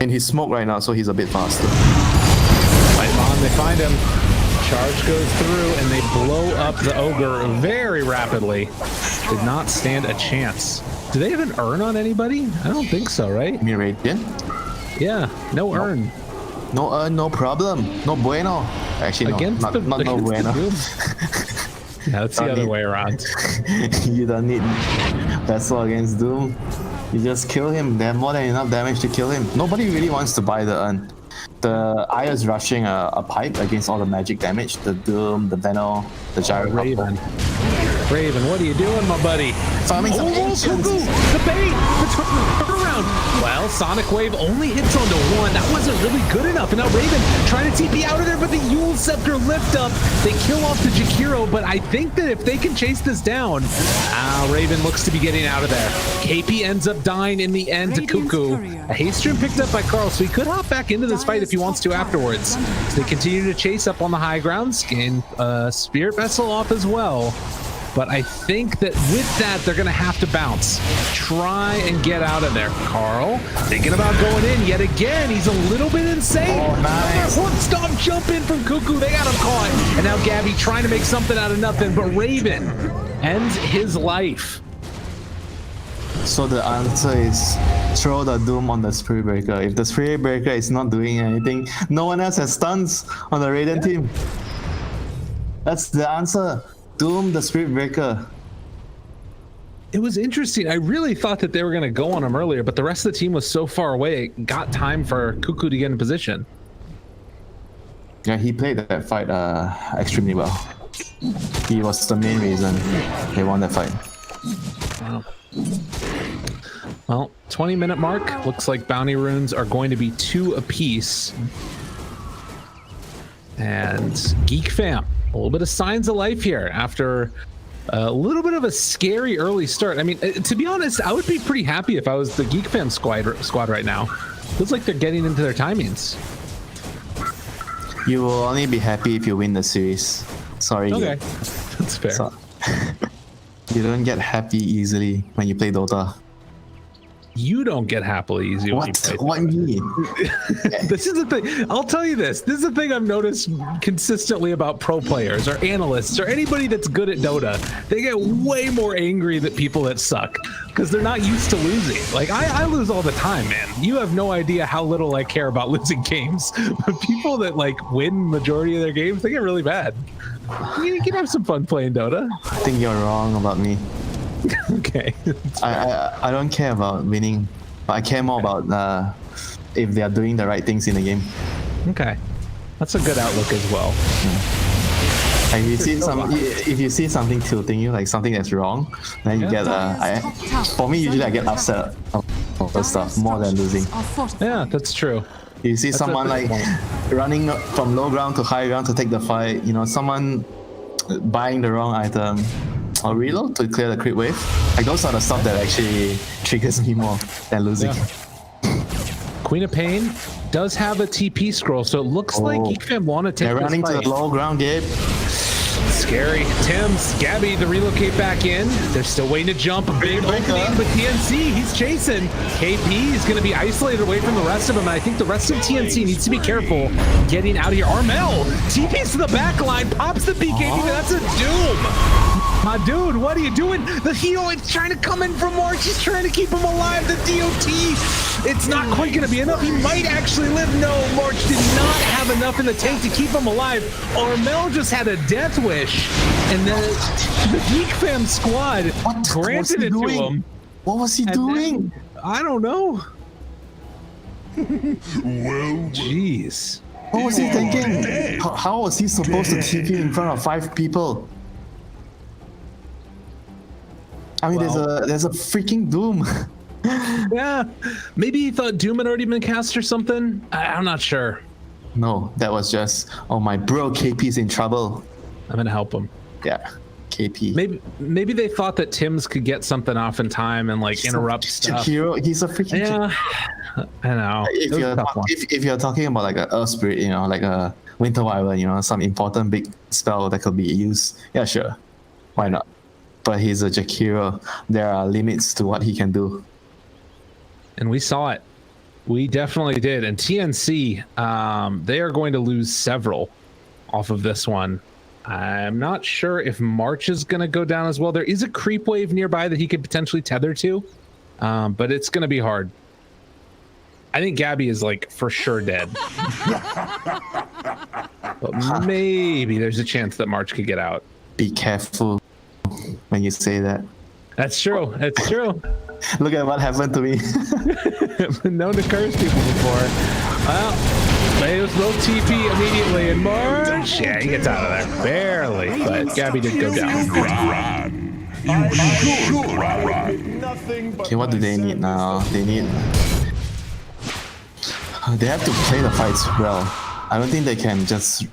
And he's smoke right now, so he's a bit faster. They find him. Charge goes through, and they blow up the Ogre very rapidly. Did not stand a chance. Do they have an urn on anybody? I don't think so, right? You mean Radiant? Yeah, no urn. No urn, no problem. No bueno. Actually, no, not no bueno. Yeah, that's the other way around. You don't need Vessel against Doom. You just kill him. They have more than enough damage to kill him. Nobody really wants to buy the urn. The Aya is rushing a pipe against all the magic damage. The Doom, the Venom, the Gyro. Raven, what are you doing, my buddy? Farming some ancients. Cuckoo! The bait! The turnaround! Well, Sonic Wave only hits onto one. That wasn't really good enough. And now Raven trying to TP out of there, but the Yule Scepter lift up. They kill off the Jakiro, but I think that if they can chase this down, Raven looks to be getting out of there. KP ends up dying in the end to Cuckoo. A haste stream picked up by Carl, so he could hop back into this fight if he wants to afterwards. So they continue to chase up on the high grounds, gain Spirit Vessel off as well. But I think that with that, they're going to have to bounce. Try and get out of there. Carl, thinking about going in yet again. He's a little bit insane. Oh, nice. Another stop jump in from Cuckoo. They got him caught. And now Gabby trying to make something out of nothing. But Raven ends his life. So the answer is throw the Doom on the Spirit Breaker. If the Spirit Breaker is not doing anything, no one else has stuns on the Radiant team. That's the answer. Doom the Spirit Breaker. It was interesting. I really thought that they were going to go on him earlier, but the rest of the team was so far away, it got time for Cuckoo to get in position. Yeah, he played that fight extremely well. He was the main reason they won that fight. Wow. Well, 20-minute mark. Looks like bounty runes are going to be 2 apiece. And Geek Fam, a little bit of signs of life here after a little bit of a scary early start. I mean, to be honest, I would be pretty happy if I was the Geek Fam squad right now. Feels like they're getting into their timings. You will only be happy if you win the series. Sorry. Okay, that's fair. So, you don't get happy easily when you play Dota. You don't get happily easy when you play Dota. What do you mean? This is the thing. I'll tell you this. This is the thing I've noticed consistently about pro players or analysts or anybody that's good at Dota. They get way more angry than people that suck because they're not used to losing. Like, I lose all the time, man. You have no idea how little I care about losing games. But people that, like, win majority of their games, they get really bad. You can have some fun playing Dota. I think you're wrong about me. Okay. I don't care about winning, but I care more about if they are doing the right things in the game. Okay, that's a good outlook as well. And if you see something tilting you, like something that's wrong, then you get for me usually I get upset of the stuff more than losing. Yeah, that's true. You see someone like running from low ground to high ground to take the fight, you know, someone buying the wrong item or reload to clear the crit wave. Like, those are the stuff that actually triggers me more than losing. Yeah. Queen of Pain does have a TP scroll, so it looks like Geek Fam want to take They're running to the low ground, Gabe. Scary. Tim's, Gabby, to relocate back in. They're still waiting to jump. A big opening, but TNC, he's chasing. KP is going to be isolated away from the rest of them, and I think the rest of TNC needs to be careful getting out of here. Armel, TP's to the back line, pops the BKB, but that's a Doom. My dude, what are you doing? The heal is trying to come in from March. He's trying to keep him alive. The DOT, it's not quite going to be enough. He might actually live. No, March did not have enough in the tank to keep him alive. Armel just had a death wish. And then the Geek Fam squad granted it to him. What was he doing? I don't know. Jeez. What was he thinking? How was he supposed to TP in front of 5 people? I mean, there's a freaking Doom. Yeah, maybe he thought Doom had already been cast or something. I'm not sure. No, that was just, oh my bro, KP's in trouble. I'm gonna help him. Yeah, KP. Maybe they thought that Tim's could get something off in time and like interrupt stuff. Hero, he's a freaking. Yeah, I know. If you're talking about like a Earth Spirit, you know, like a Winter Wyvern, you know, some important big spell that could be used, yeah, sure, why not? But he's a Jack hero. There are limits to what he can do. And we saw it. We definitely did. And TNC, they are going to lose several off of this one. I'm not sure if March is going to go down as well. There is a creep wave nearby that he could potentially tether to, but it's going to be hard. I think Gabby is like for sure dead. But maybe there's a chance that March could get out. Be careful when you say that. That's true. That's true. Look at what happened to me. Known to curse people before. Well, it was low TP immediately, and March, yeah, he gets out of there barely, but Gabby did go down. Okay, what do they need now? They have to play the fights well. I don't think they can just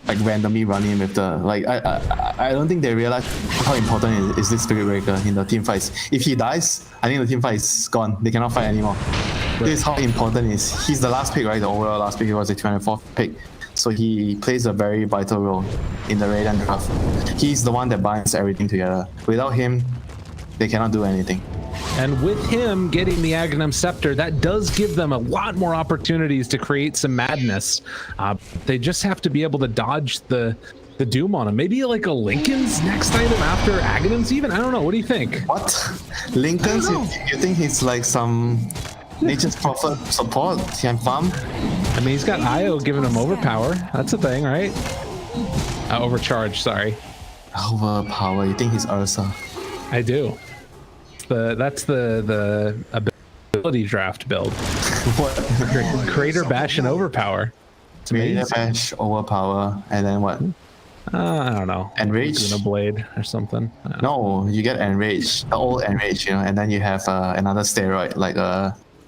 like randomly run in with the I don't think they realize how important is this Spirit Breaker in the team fights. If he dies, I think the team fight is gone. They cannot fight anymore. This is how important it is. He's the last pick, right? The overall last pick. He was the 24th pick, so he plays a very vital role in the Raiden draft. He's the one that binds everything together. Without him, they cannot do anything. And with him getting the Aghanim Scepter, that does give them a lot more opportunities to create some madness. They just have to be able to dodge the Doom on him. Maybe like a Lincoln's next item after Aghanim's even? I don't know. What do you think? What? Lincoln's? You think he's like some Nature's Prophet support? Can farm? I mean, he's got IO giving him overpower. That's a thing, right? Overcharge, sorry. Overpower? You think he's Ursa? I do. That's the ability draft build. What? Crater Bash and Overpower. Crater Bash, Overpower, and then what? I don't know. Enrage? A blade or something. No, you get Enrage, the old Enrage, you know, and then you have another steroid like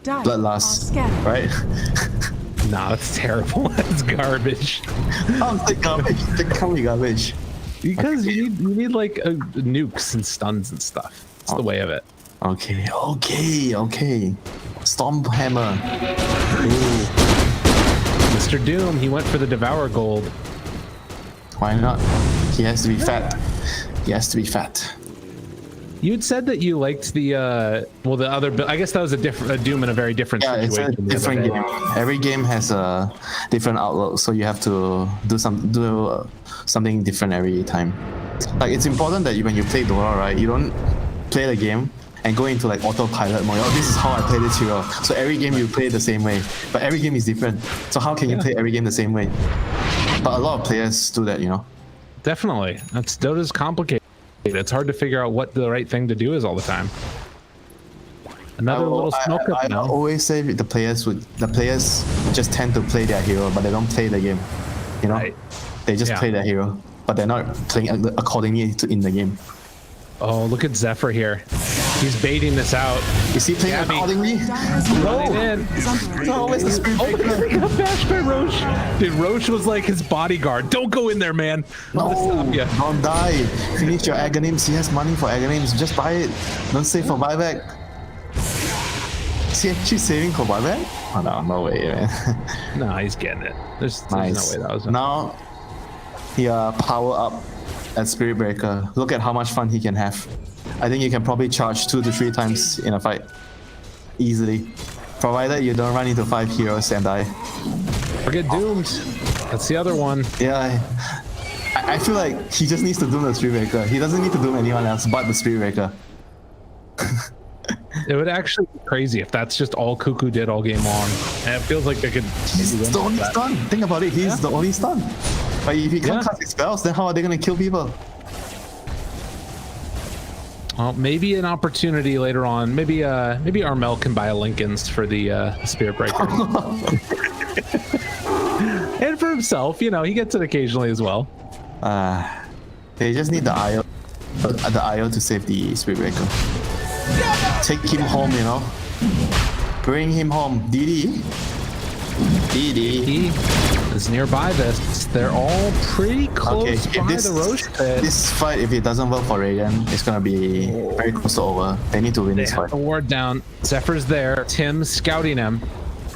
Bloodlust, right? Nah, that's terrible. That's garbage. Oh, it's garbage. It's garbage. Because you need like nukes and stuns and stuff. It's the way of it. Okay. Stormhammer. Ooh. Mr. Doom, he went for the Devour Gold. Why not? He has to be fat. You'd said that you liked the the other. I guess that was a Doom in a very different situation. It's a different game. Every game has a different outlook, so you have to do something different every time. Like it's important that when you play Dota, right, you don't play the game and go into like autopilot mode. Oh, this is how I play this hero. So every game you play the same way, but every game is different. So how can you play every game the same way? But a lot of players do that, you know. Definitely, Dota's complicated. It's hard to figure out what the right thing to do is all the time. Another little smoke up now. I always say the players just tend to play their hero, but they don't play the game. You know, right. They just play their hero, but they're not playing accordingly in the game. Oh, look at Zephyr here. He's baiting this out. Is he playing accordingly? No, where's the Spirit Breaker? He got bashed by Roche. Dude, Roche was like his bodyguard. Don't go in there, man. No, don't die. Finish your Aghanims. He has money for Aghanims. Just buy it. Don't save for buyback. Is he actually saving for buyback? Oh no way, man. No, he's getting it. There's no way that was it. Now, he power up at Spirit Breaker. Look at how much fun he can have. I think you can probably charge 2 to 3 times in a fight. Easily. Provided you don't run into 5 heroes and die. Or get doomed. That's the other one. Yeah. I feel like he just needs to do the Spirit Breaker. He doesn't need to do anyone else but the Spirit Breaker. It would actually be crazy if that's just all Cuckoo did all game long. And it feels like they could. He's the only stun. Think about it. He's the only stun. But if he can't cast his spells, then how are they gonna kill people? Well, maybe an opportunity later on. Maybe Armel can buy a Lincoln's for the Spirit Breaker. And for himself, you know, he gets it occasionally as well. They just need the IO to save the Spirit Breaker. Take him home, you know. Bring him home. DD. He is nearby this. They're all pretty close by the Roche pit. This fight, if it doesn't work for Radiant, it's gonna be very close to over. They need to win this fight. The ward down. Zephyr's there. Tim's scouting him.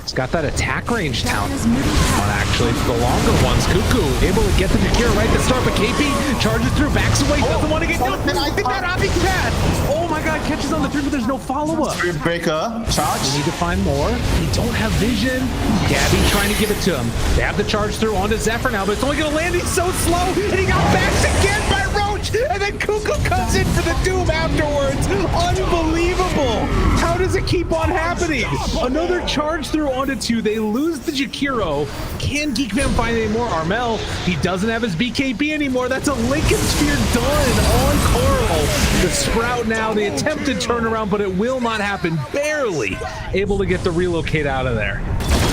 He's got that attack range down. Actually, for the longer ones, Cuckoo able to get the Jakiro right to start, but KP charges through, backs away, doesn't want to get killed. I think that Abby cat. Oh my god, catches on the tree, but there's no follow-up. Spirit Breaker, charge. We need to find more. We don't have vision. Gabby trying to give it to him. They have the charge through onto Zephyr now, but it's only going to land. He's so slow, and he got backed again by Roach, and then Cuckoo comes in for the Doom afterwards. Unbelievable. How does it keep on happening? Another charge through onto 2. They lose the Jakiro. Can Geek Fam find any more? Armel, he doesn't have his BKB anymore. That's a Lincoln Sphere done on Coral. The Sprout now, the attempted turnaround, but it will not happen. Barely able to get the relocate out of there.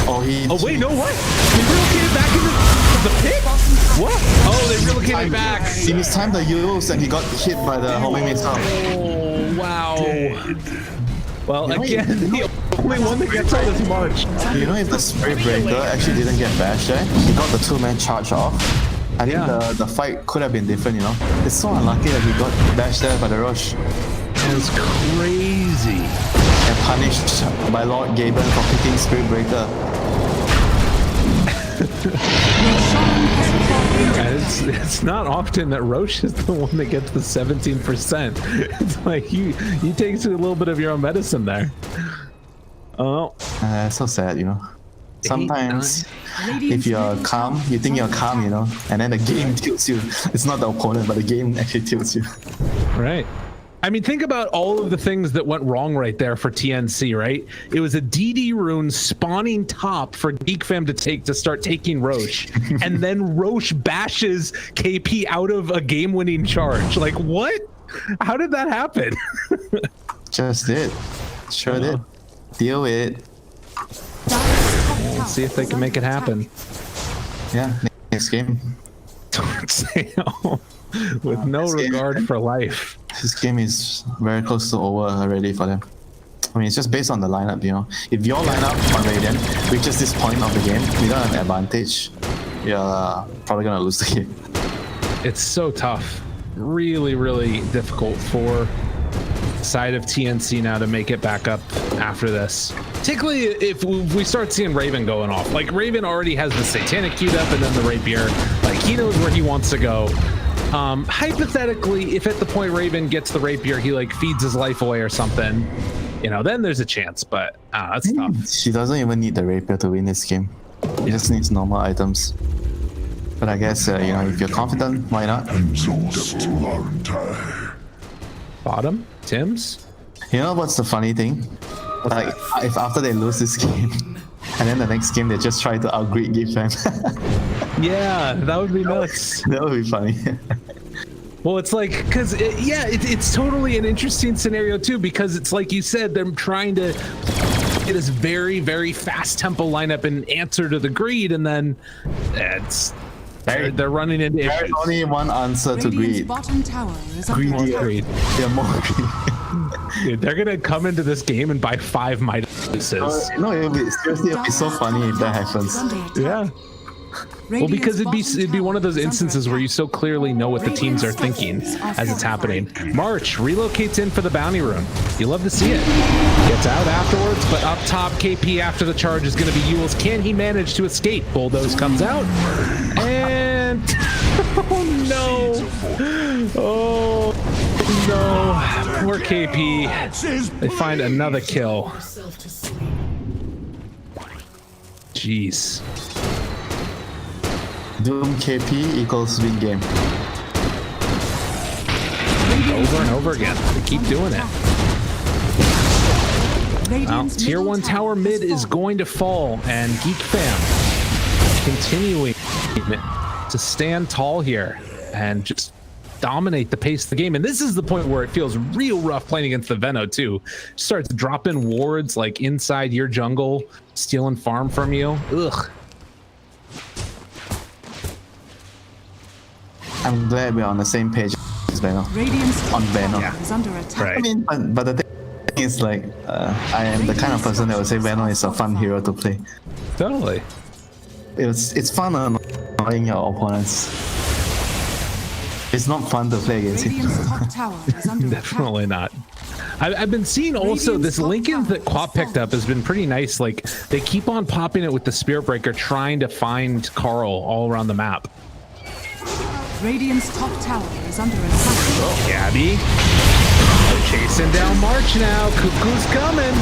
Oh, wait, no, what? They relocated back into the pit? What? Oh, they relocated back. He mistimed the use and he got hit by the homing missile. Oh, wow. Well, again, the only one that gets on this march. You know, if the Spirit Breaker actually didn't get bashed there, he got the 2-man charge off. I think the fight could have been different, you know. It's so unlucky that he got bashed there by the Roche. It's crazy. And punished by Lord Gaben for picking Spirit Breaker. It's not often that Roche is the one that gets the 17%. It's like you take a little bit of your own medicine there. Oh, so sad, you know. Sometimes if you're calm, you think you're calm, you know, and then the game tilts you. It's not the opponent, but the game actually tilts you. Right. I mean, think about all of the things that went wrong right there for TNC, right? It was a DD rune spawning top for Geek Fam to start taking Roche, and then Roche bashes KP out of a game-winning charge. Like, what? How did that happen? Just did. Sure did. Deal with it. Let's see if they can make it happen. Yeah, next game. Don't say no. With no regard for life. This game is very close to over already for them. I mean, it's just based on the lineup, you know. If your lineup on Radiant reaches this point of the game, you don't have an advantage, you're probably gonna lose the game. It's so tough. Really, really difficult for the side of TNC now to make it back up after this. Particularly if we start seeing Raven going off. Like, Raven already has the Satanic queued up and then the Rapier. Like, he knows where he wants to go. Hypothetically, if at the point Raven gets the Rapier, he like feeds his life away or something, you know, then there's a chance, but that's tough. She doesn't even need the Rapier to win this game. She just needs normal items. But I guess, you know, if you're confident, why not? Bottom? Tim's? You know what's the funny thing? Like, if after they lose this game, and then the next game they just try to outgreed Geek Fam. Yeah, that would be nuts. That would be funny. Well, it's like, because, it's totally an interesting scenario, too, because it's like you said, they're trying to get this very, very fast tempo lineup and answer to the greed, and then they're running into issues. There's only one answer to greed. Greedy. Yeah, more greedy. Dude, they're gonna come into this game and buy 5 Midases. No, it'll be so funny if that happens. Yeah. Well, because it'd be one of those instances where you so clearly know what the teams are thinking as it's happening. March relocates in for the bounty rune. You love to see it. Gets out afterwards, but up top, KP after the charge is going to be Yules. Can he manage to escape? Bulldoze comes out, and oh no! Oh no! Poor KP. They find another kill. Jeez. Doom KP equals win game. Over and over again. They keep doing it. Well, tier 1 tower mid is going to fall, and Geek Fam continuing to stand tall here and just dominate the pace of the game. And this is the point where it feels real rough playing against the Veno too. Starts dropping wards like inside your jungle, stealing farm from you. Ugh. I'm glad we're on the same page as Veno. On Veno. Right. I mean, but the thing is, like, I am the kind of person that would say Veno is a fun hero to play. Totally. It's fun annoying your opponents. It's not fun to play against him. Definitely not. I've been seeing also this Lincoln that Quap picked up has been pretty nice. Like, they keep on popping it with the Spirit Breaker, trying to find Carl all around the map. Radiant's top tower is under attack. Oh, Gabby. They're chasing down March now. Cuckoo's coming.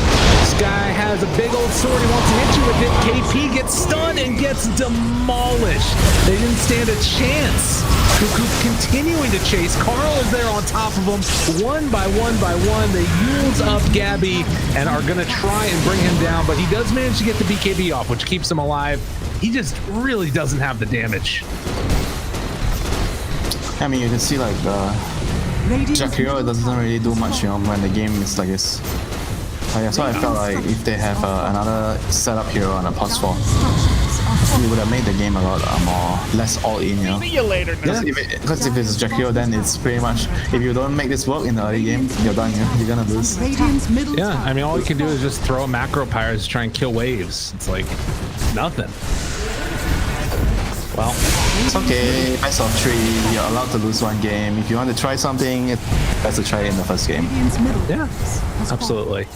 This guy has a big old sword. He wants to hit you with it. KP gets stunned and gets demolished. They didn't stand a chance. Cuckoo's continuing to chase. Carl is there on top of him. One by one by one, they use up Gabby and are going to try and bring him down, but he does manage to get the BKB off, which keeps him alive. He just really doesn't have the damage. I mean, you can see, like, Jakiro doesn't really do much, you know, when the game is like this. So I felt like if they have another setup hero on a plus 4, we would have made the game a lot less all in, you know. See you later. Because if it's Jakiro, then it's pretty much, if you don't make this work in the early game, you're done, you're gonna lose. Yeah, I mean, all you can do is just throw a macro pyres to try and kill waves. It's like nothing. Well, it's okay. Best of 3, you're allowed to lose one game. If you want to try something, it's best to try it in the first game. Yeah, absolutely.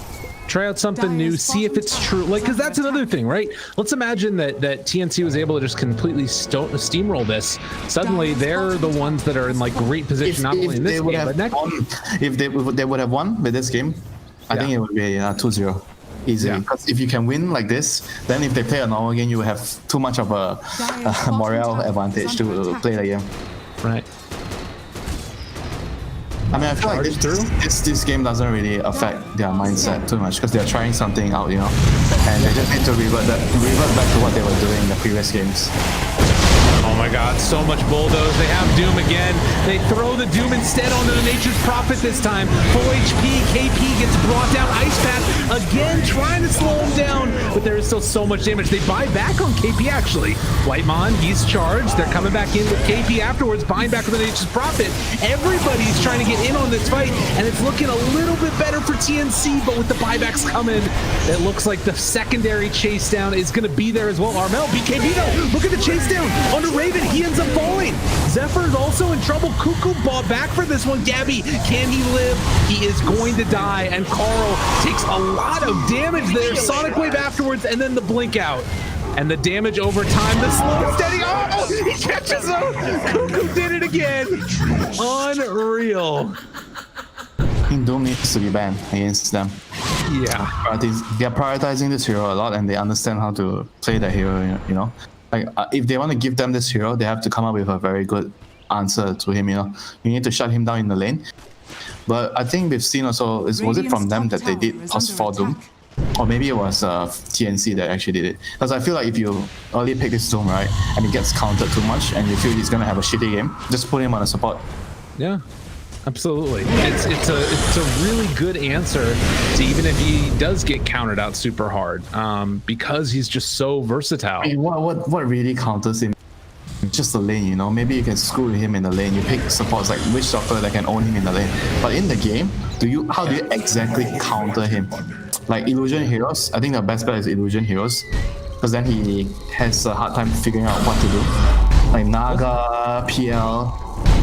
Try out something new, see if it's true. Like, because that's another thing, right? Let's imagine that TNC was able to just completely steamroll this. Suddenly, they're the ones that are in like great position, not only in this game, but next. If they would have won with this game, I think it would be 2-0. Easily, because if you can win like this, then if they play a normal game, you will have too much of a morale advantage to play the game. Right. I mean, I feel like this game doesn't really affect their mindset too much because they're trying something out, you know, and they just need to revert back to what they were doing in the previous games. Oh my god, so much bulldoze. They have Doom again. They throw the Doom instead onto the Nature's Prophet this time. Full HP, KP gets brought down. Ice Path again trying to slow him down, but there is still so much damage. They buy back on KP actually. Whitemon, he's charged. They're coming back in with KP afterwards, buying back with the Nature's Prophet. Everybody's trying to get in on this fight, and it's looking a little bit better for TNC, but with the buybacks coming, it looks like the secondary chase down is going to be there as well. Armel, BKB though, look at the chase down onto Raven. He ends up falling. Zephyr's also in trouble. Cuckoo bought back for this one. Gabby, can he live? He is going to die, and Carl takes a lot of damage there. Sonic Wave afterwards, and then the blink out. And the damage over time, the slow steady. Oh, he catches him. Cuckoo did it again. Unreal. I think Doom needs to be banned against them. Yeah. They're prioritizing this hero a lot, and they understand how to play the hero, you know. Like, if they want to give them this hero, they have to come up with a very good answer to him, you know. You need to shut him down in the lane. But I think we've seen also, was it from them that they did plus 4 Doom? Or maybe it was TNC that actually did it. Because I feel like if you early pick this Doom, right, and it gets countered too much, and you feel he's going to have a shitty game, just put him on a support. Yeah. Absolutely. It's a really good answer to even if he does get countered out super hard, because he's just so versatile. I mean, what really counters him? Just the lane, you know. Maybe you can screw him in the lane. You pick supports like Witch Doctor that can own him in the lane. But in the game, how do you exactly counter him? Like Illusion Heroes, I think the best bet is Illusion Heroes, because then he has a hard time figuring out what to do. Like Naga, PL.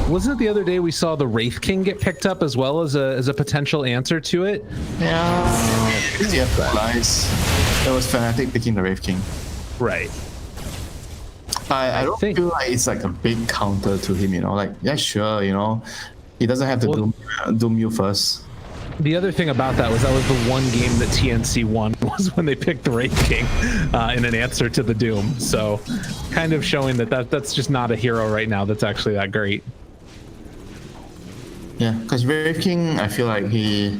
Wasn't it the other day we saw the Wraith King get picked up as well as a potential answer to it? Yeah. Nice. It was Fnatic picking the Wraith King. Right. I don't feel like it's like a big counter to him, you know. Like, yeah, sure, you know, he doesn't have to doom you first. The other thing about that was the one game that TNC won was when they picked the Wraith King in an answer to the Doom. So kind of showing that's just not a hero right now that's actually that great. Yeah, because Wraith King, I feel like he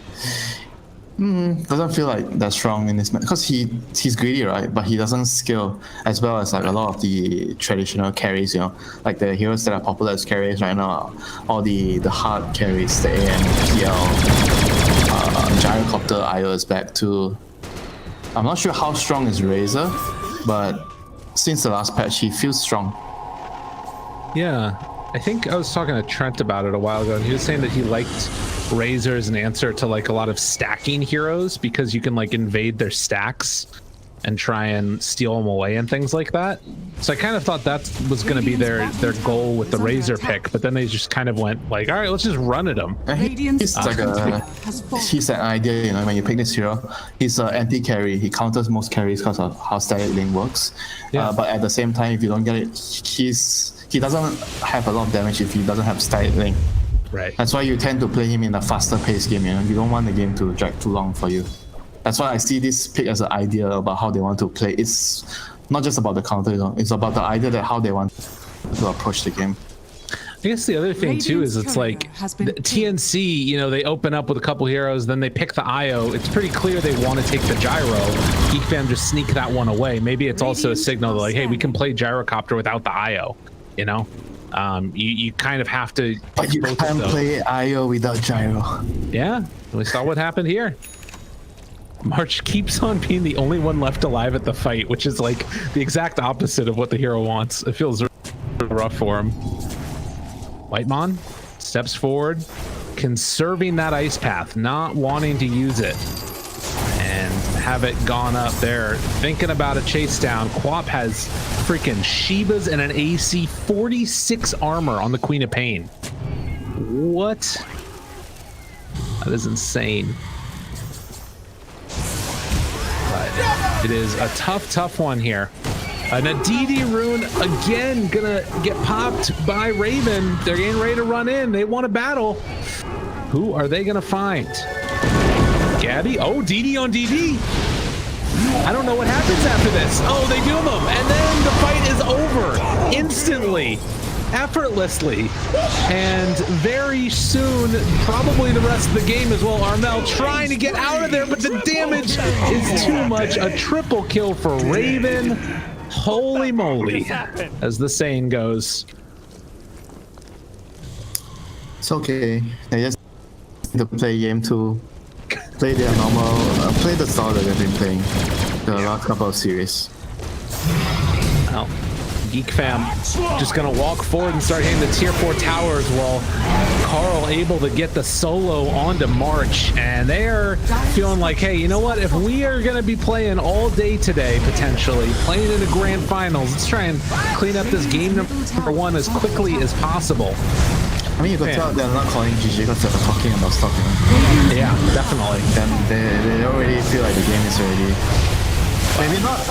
doesn't feel like that strong in this match because he's greedy, right? But he doesn't scale as well as like a lot of the traditional carries, you know, like the heroes that are popular as carries right now, all the hard carries, the AM, PL, Gyrocopter, IO is back too. I'm not sure how strong is Razor, but since the last patch, he feels strong. Yeah, I think I was talking to Trent about it a while ago, and he was saying that he liked Razor as an answer to like a lot of stacking heroes because you can like invade their stacks and try and steal them away and things like that. So I kind of thought that was going to be their goal with the Razor pick, but then they just kind of went like, all right, let's just run at him. He's like he's an idea, you know, when you pick this hero, he's an anti-carry. He counters most carries because of how static lane works. Yeah. But at the same time, if you don't get it, he doesn't have a lot of damage if he doesn't have static lane. Right. That's why you tend to play him in a faster paced game, you know. You don't want the game to drag too long for you. That's why I see this pick as an idea about how they want to play. It's not just about the counter, you know. It's about the idea that how they want to approach the game. I guess the other thing too is it's like the TNC, you know, they open up with a couple heroes, then they pick the IO. It's pretty clear they want to take the gyro. Geek Fam just sneak that one away. Maybe it's also a signal that like, hey, we can play Gyrocopter without the IO, you know? You kind of have to. But you can't play IO without gyro. Yeah, we saw what happened here. March keeps on being the only one left alive at the fight, which is like the exact opposite of what the hero wants. It feels rough for him. Whitemon steps forward, conserving that ice path, not wanting to use it, and have it gone up there. Thinking about a chase down. Quap has freaking Shivas and an AC 46 armor on the Queen of Pain. What? That is insane. But it is a tough one here. An Aditi rune again gonna get popped by Raven. They're getting ready to run in. They want to battle. Who are they gonna find? Gabby? Oh, DD on DD. I don't know what happens after this. Oh, they doom him, and then the fight is over instantly, effortlessly, and very soon, probably the rest of the game as well. Armel trying to get out of there, but the damage is too much. A triple kill for Raven. Holy moly, as the saying goes. It's okay. They just need to play game 2. Play their normal, play the style that they've been playing the last couple of series. Well, Geek Fam just gonna walk forward and start hitting the tier 4 towers while Carl able to get the solo onto March, and they're feeling like, hey, you know what, if we are gonna be playing all day today, potentially playing in the grand finals, let's try and clean up this game number 1 as quickly as possible. I mean, you could tell they're not calling GG because they're talking about stuff, you know? Yeah, definitely. Then they already feel like the game is ready. Maybe not.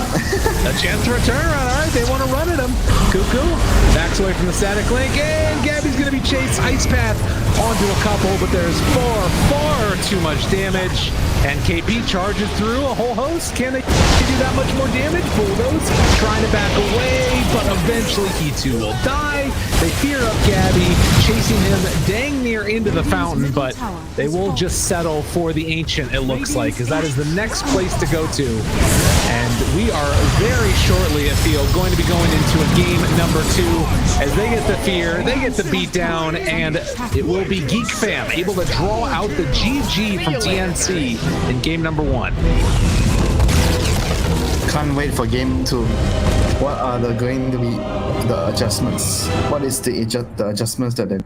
A chance for a turnaround. All right, they want to run at him. Cuckoo backs away from the static link, and Gabby's going to be chased ice path onto a couple, but there's far too much damage. And KP charges through a whole host. Can they do that much more damage? Bulldoze trying to back away, but eventually he too will die. They fear up Gabby, chasing him dang near into the fountain, but they will just settle for the Ancient, it looks like, because that is the next place to go to. And we are very shortly, I feel, going to be going into a game number 2 as they get the fear, they get the beat down, and it will be Geek Fam able to draw out the GG from TNC in game number 1. Can't wait for game 2. What are going to be the adjustments? What is the adjustments that they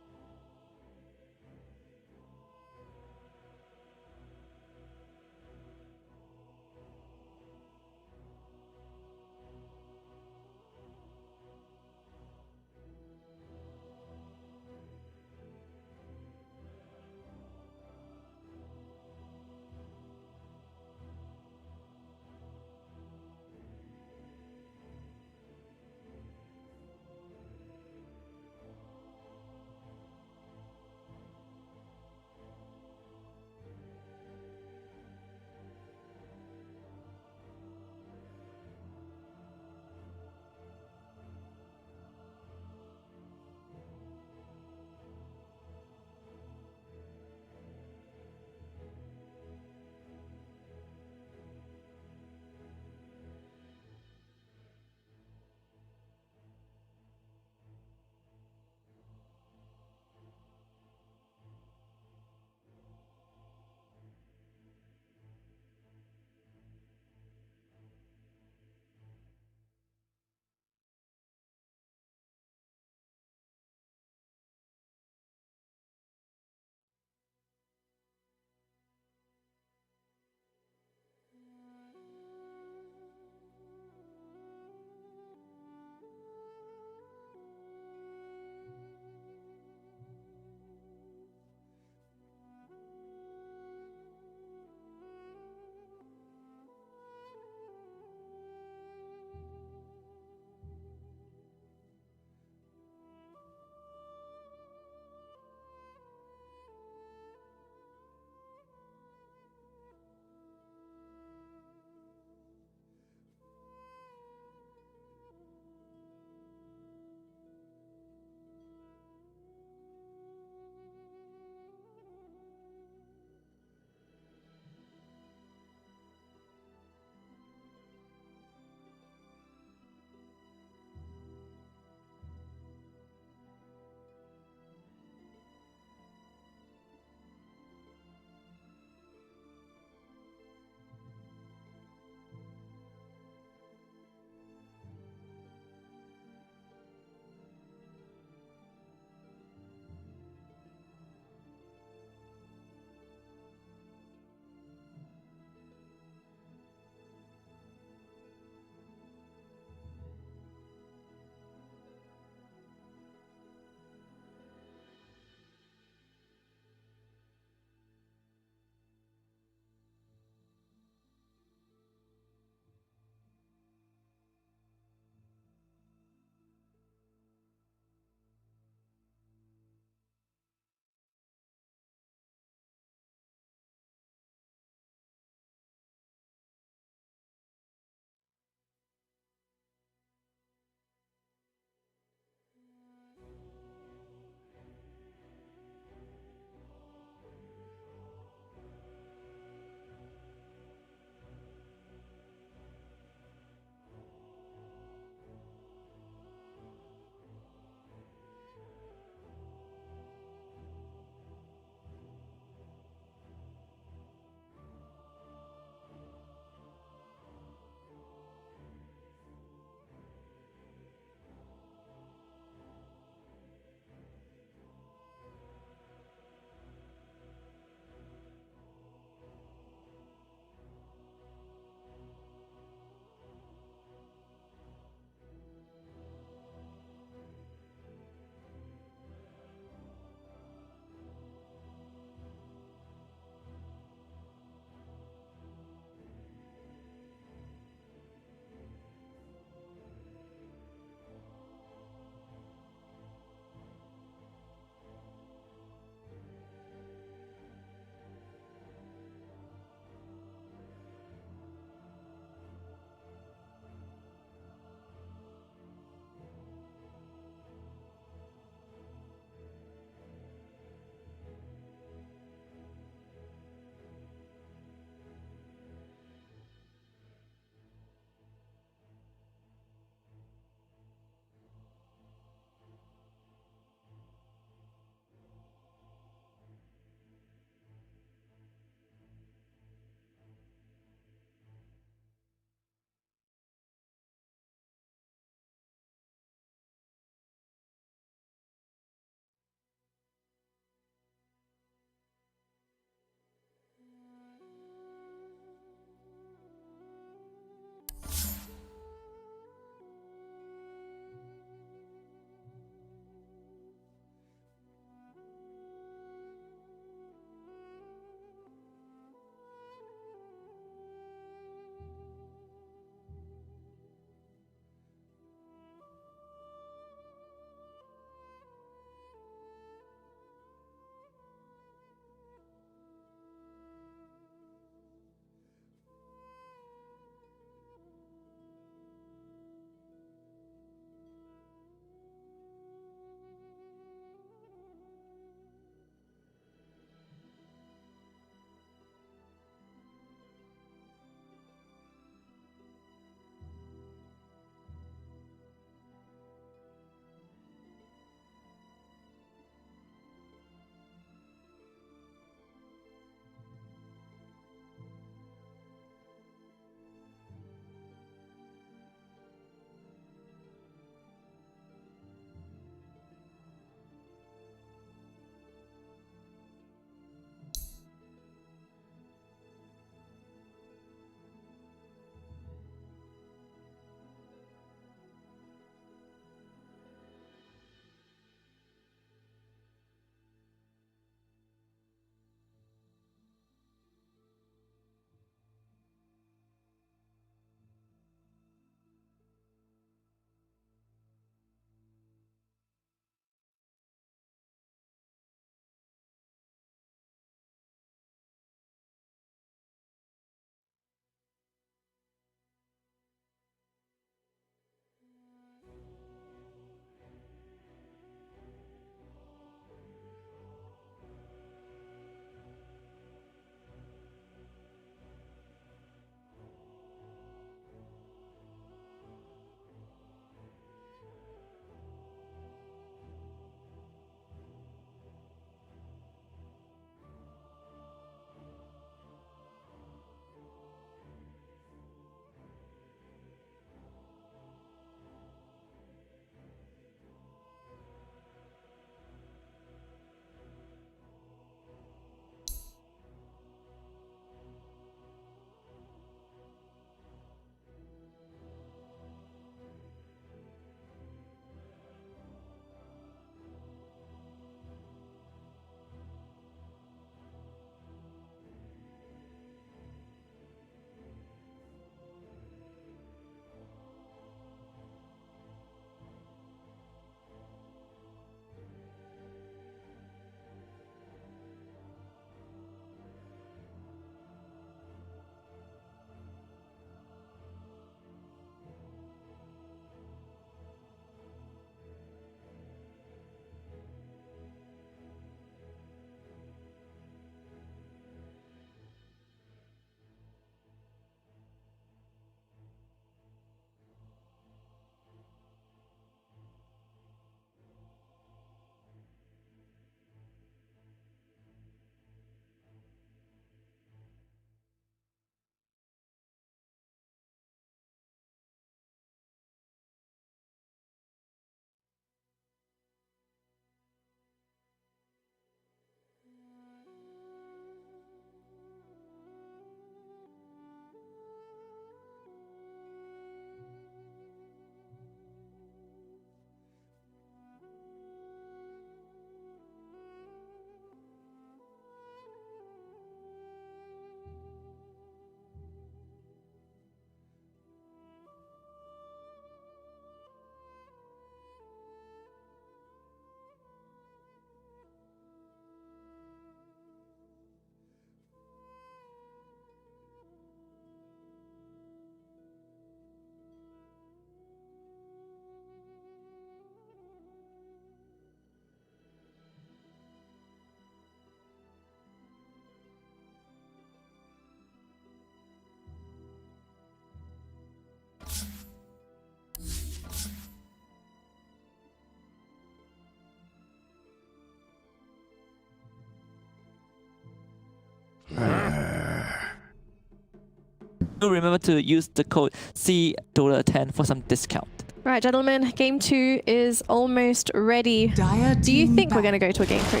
do remember to use the code CDOTA10 for some discount. Right, gentlemen, game 2 is almost ready. Do you think we're going to go to a game 3?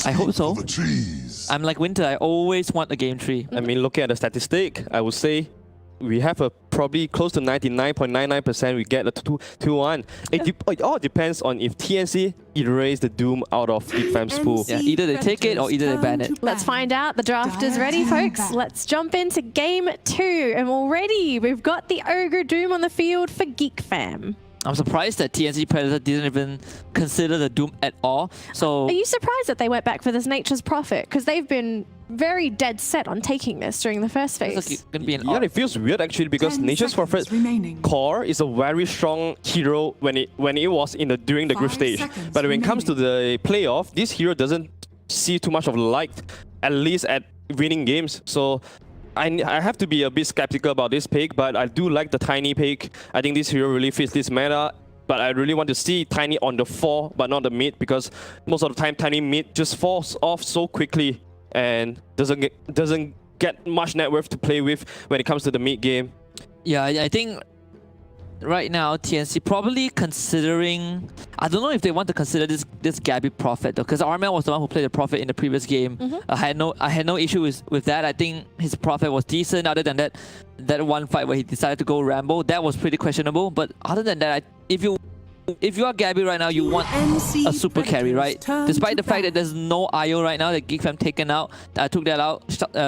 I hope so. I'm like Winter, I always want a game 3. I mean, looking at the statistic, I would say we have a probably close to 99.99% we get a 2-1. It all depends on if TNC erase the Doom out of Geek Fam's pool. Yeah, either they take it or either they ban it. Let's find out. The draft is ready, folks. Let's jump into game 2. And already we've got the Ogre Doom on the field for Geek Fam. I'm surprised that TNC Predator didn't even consider the Doom at all. So Are you surprised that they went back for this Nature's Prophet? Because they've been very dead set on taking this during the first phase. it's gonna be an Yeah, it feels weird actually because 10 Nature's Prophet seconds remaining. core is a very strong hero when it was in the during the group 5 stage. seconds But when it comes to remaining. the playoff, this hero doesn't see too much of light, at least at winning games. So I have to be a bit skeptical about this pick, but I do like the Tiny pick. I think this hero really fits this meta. But I really want to see Tiny on the 4, but not the mid, because most of the time Tiny mid just falls off so quickly and doesn't get much net worth to play with when it comes to the mid game. Yeah, I think right now TNC probably considering. I don't know if they want to consider this Gabby Prophet though, because Armel was the one who played the Prophet in the previous game. I had no issue with that. I think his Prophet was decent. Other than that one fight where he decided to go Rambo, that was pretty questionable. But other than that, if you are Gabby right now, you want a super carry, right? Despite the fact that there's no IO right now, that Geek Fam taken out, took that out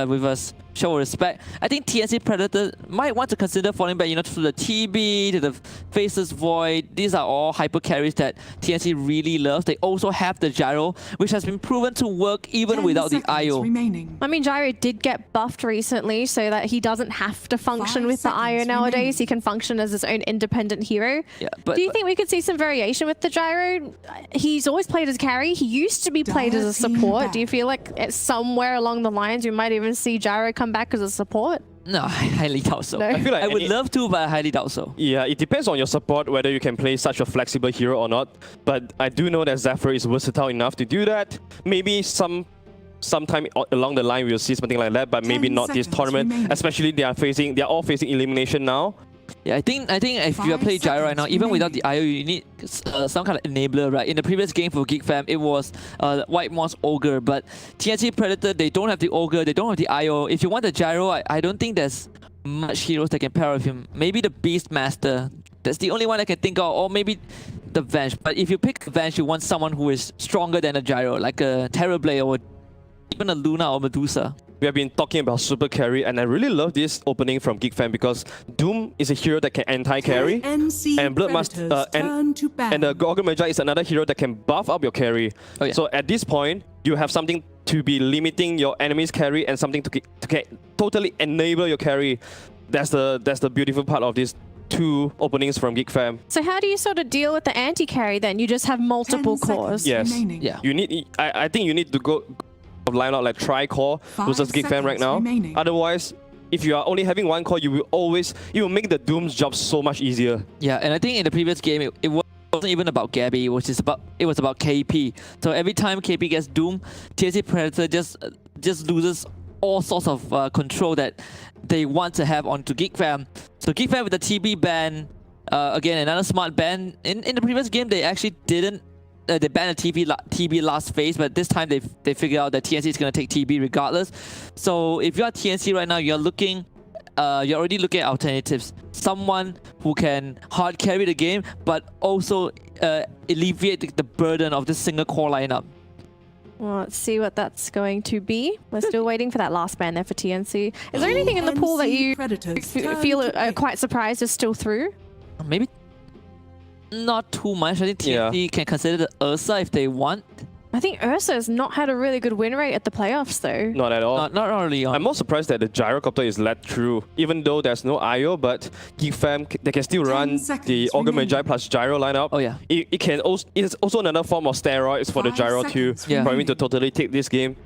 with us. Show respect. I think TNC Predator might want to consider falling back, to the TB, to the Faceless Void. These are all hyper carries that TNC really loves. They also have the Gyro, which has been proven to work even without the IO. Remaining. I mean, Gyro did get buffed recently so that he doesn't have to function 5 with the IO seconds nowadays. remaining. He can function as his own independent hero. Yeah, but Do you think we could see some variation with the Gyro? He's always played as carry. He used to be played as a Dire team support. back. Do you feel like it's somewhere along the lines you might even see Gyro come back as a support? no, I highly doubt so. No? I feel like I would any- love to, but I highly doubt so. Yeah, it depends on your support whether you can play such a flexible hero or not. But I do know that Zephyr is versatile enough to do that. Maybe sometime along the line we'll see something like that, but maybe 10 not this seconds tournament. remaining. Especially they are all facing elimination now. Yeah, I think if you are 5 playing Gyro right now, seconds even without the remaining. IO, you need some kind of enabler, right? In the previous game for Geek Fam, it was White Moss Ogre, but TNC Predator, they don't have the Ogre, they don't have the IO. If you want the Gyro, I don't think there's much heroes that can pair with him. Maybe the Beastmaster, that's the only one I can think of, or maybe the Venge. But if you pick Venge, you want someone who is stronger than a Gyro, like a Terrorblade or even a Luna or Medusa. We have been talking about super carry, and I really love this opening from Geek Fam because Doom is a hero that can anti-carry, TNC and Bloodmaster Predators turn to ban. and the Gorgon Magi is another hero that can buff up your carry. Oh, yeah. So at this point, you have something to be limiting your enemy's carry and something to totally enable your carry. That's the beautiful part of these two openings from Geek Fam. So how do you sort of deal with the anti-carry then? You just have multiple 10 seconds cores. Yes. remaining. Yeah. You need. I think you need to go line out like tri-core 5 versus Geek Fam right seconds now. remaining. Otherwise, if you are only having one core, you will make the Doom's job so much easier. Yeah, and I think in the previous game, it wasn't even about Gabby, it was about KP. So every time KP gets Doom, TNC Predator just loses all sorts of control that they want to have onto Geek Fam. So Geek Fam with the TB ban, again another smart ban. In the previous game, they actually didn't. They banned the TB last phase, but this time they figured out that TNC is going to take TB regardless. So if you are TNC right now, you're already looking at alternatives. Someone who can hard carry the game, but also alleviate the burden of this single core lineup. Well, let's see what that's going to be. We're still waiting for that last ban there for TNC. Is there anything in the pool that you Predators turn feel to ban. quite surprised is still through? Maybe not too much. I think TNC can consider the Ursa if they want. I think Ursa has not had a really good win rate at the playoffs though. Not at all. Not early on. I'm more surprised that the Gyrocopter is let through, even though there's no IO, but Geek Fam, they can still 10 run seconds the Organ Magi remaining. plus Gyro lineup. Oh, yeah. It's also another form of steroids for the 5 Gyro too, seconds Yeah. for him to totally take this game.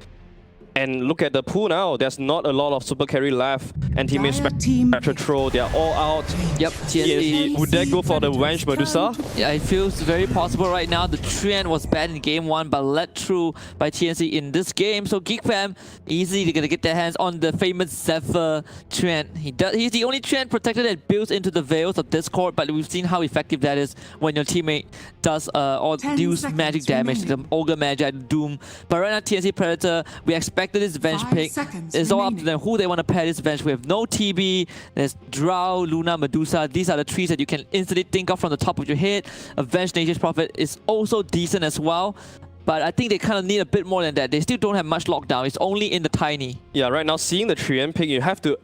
And look at the pool now. There's not a lot of super carry left. And teammates Spectre throw. They're all out. Yep, TNC. Would they go for the Wench Medusa? Yeah, it feels very possible right now. The trend was bad in game 1, but led through by TNC in this game. So Geek Fam easily gonna get their hands on the famous Zephyr trend. He's the only trend protector that builds into the veils of Discord, but we've seen how effective that is when your teammate does or deals magic damage to the Ogre Magi, Doom. But right now, TNC Predator, we expected this Venge pick. It's all up to them who they want to pair this Venge with. No TB, there's Drow, Luna, Medusa. These are the trees that you can instantly think of from the top of your head. Avenged Nature's Prophet is also decent as well. But I think they kind of need a bit more than that. They still don't have much lockdown. It's only in the tiny. Yeah, right now seeing the Trian pick, you have to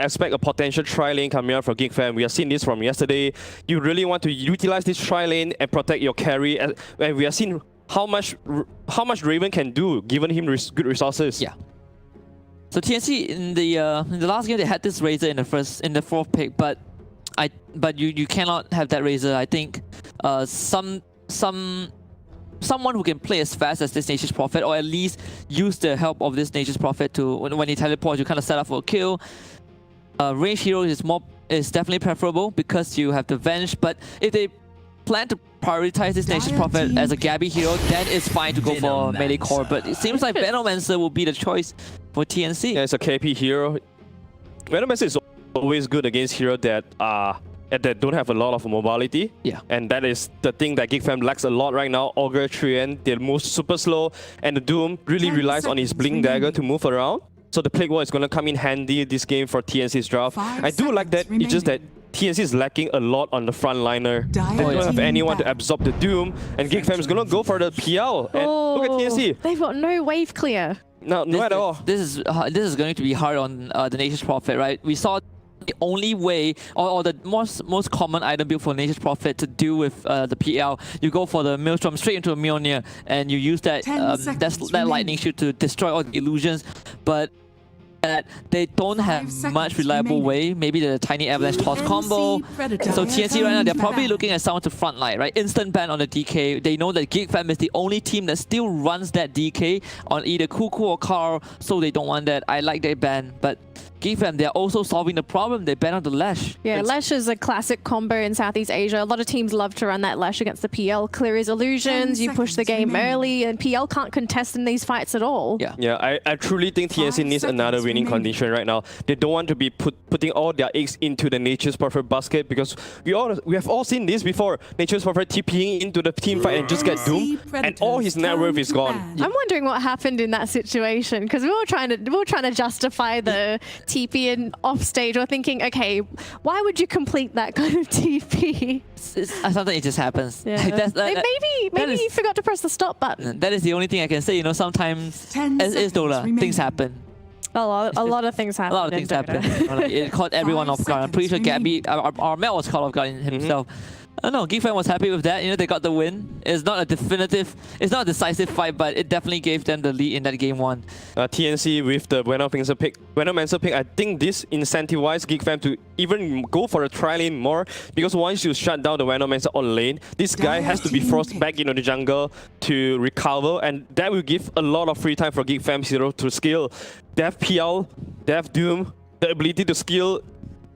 expect a potential tri-lane coming out from Geek Fam. We have seen this from yesterday. You really want to utilize this tri-lane and protect your carry. And we have seen how much Raven can do given him good resources. Yeah. So TNC in the last game they had this Razor in the fourth pick, but you cannot have that Razor. I think someone who can play as fast as this Nature's Prophet, or at least use the help of this Nature's Prophet to when he teleports, you kind of set up for a kill. Range hero is definitely preferable because you have the Venge, but if they plan to prioritize this Nature's Prophet as a Gabby hero, then it's fine to go for melee core. But it seems like Venomancer will be the choice for TNC. Yeah, it's a KP hero. Venomancer is always good against heroes that don't have a lot of mobility. Yeah. And that is the thing that Geek Fam lacks a lot right now. Ogre, Trian, they move super slow, and the Doom really relies on his Blink Dagger to move around. So the Plague Wall is going to come in handy this game for TNC's draft. I do like that. It's just that TNC is lacking a lot on the front liner. They don't have anyone to absorb the Doom, and Geek Fam is going to go for the PL. And look at TNC. They've got no wave clear. No, not at all. This is going to be hard on the Nature's Prophet, right? We saw the only way, or the most common item built for Nature's Prophet to deal with the PL, you go for the Maelstrom straight into a Mjolnir, and you use that that lightning shoot to destroy all the illusions. But they don't have much reliable way. Maybe the tiny avalanche toss combo. So TNC right now, they're probably looking at someone to frontline, right? Instant ban on the DK. They know that Geek Fam is the only team that still runs that DK on either Kuku or Carl, so they don't want that. I like their ban, but Geek Fam, they're also solving the problem. They ban on the Lash. Yeah, Lash is a classic combo in Southeast Asia. A lot of teams love to run that Lash against the PL. Clear his illusions, you push the game early, and PL can't contest in these fights at all. Yeah, I truly think TNC needs another winning condition right now. They don't want to be putting all their eggs into the Nature's Prophet basket, because we have all seen this before. Nature's Prophet TPing into the team fight and just get doomed, and all his net worth is gone. I'm wondering what happened in that situation, because we were trying to justify the TP and off stage. We're thinking, okay, why would you complete that kind of TP? Sometimes it just happens. Yeah. Maybe you forgot to press the stop button. That is the only thing I can say. You know, sometimes as is Dota, things happen. A lot of things happen. A lot of things happen. It caught everyone off guard. I'm pretty sure Gabby, our Mel was caught off guard himself. I don't know, Geek Fam was happy with that. You know, they got the win. It's not a decisive fight, but it definitely gave them the lead in that game 1. TNC with the Venomancer pick, I think this incentivized Geek Fam to even go for a tri-lane more, because once you shut down the Venomancer on lane, this guy has to be forced back into the jungle to recover, and that will give a lot of free time for Geek Fam Zero to skill. They have PL, they have Doom, the ability to skill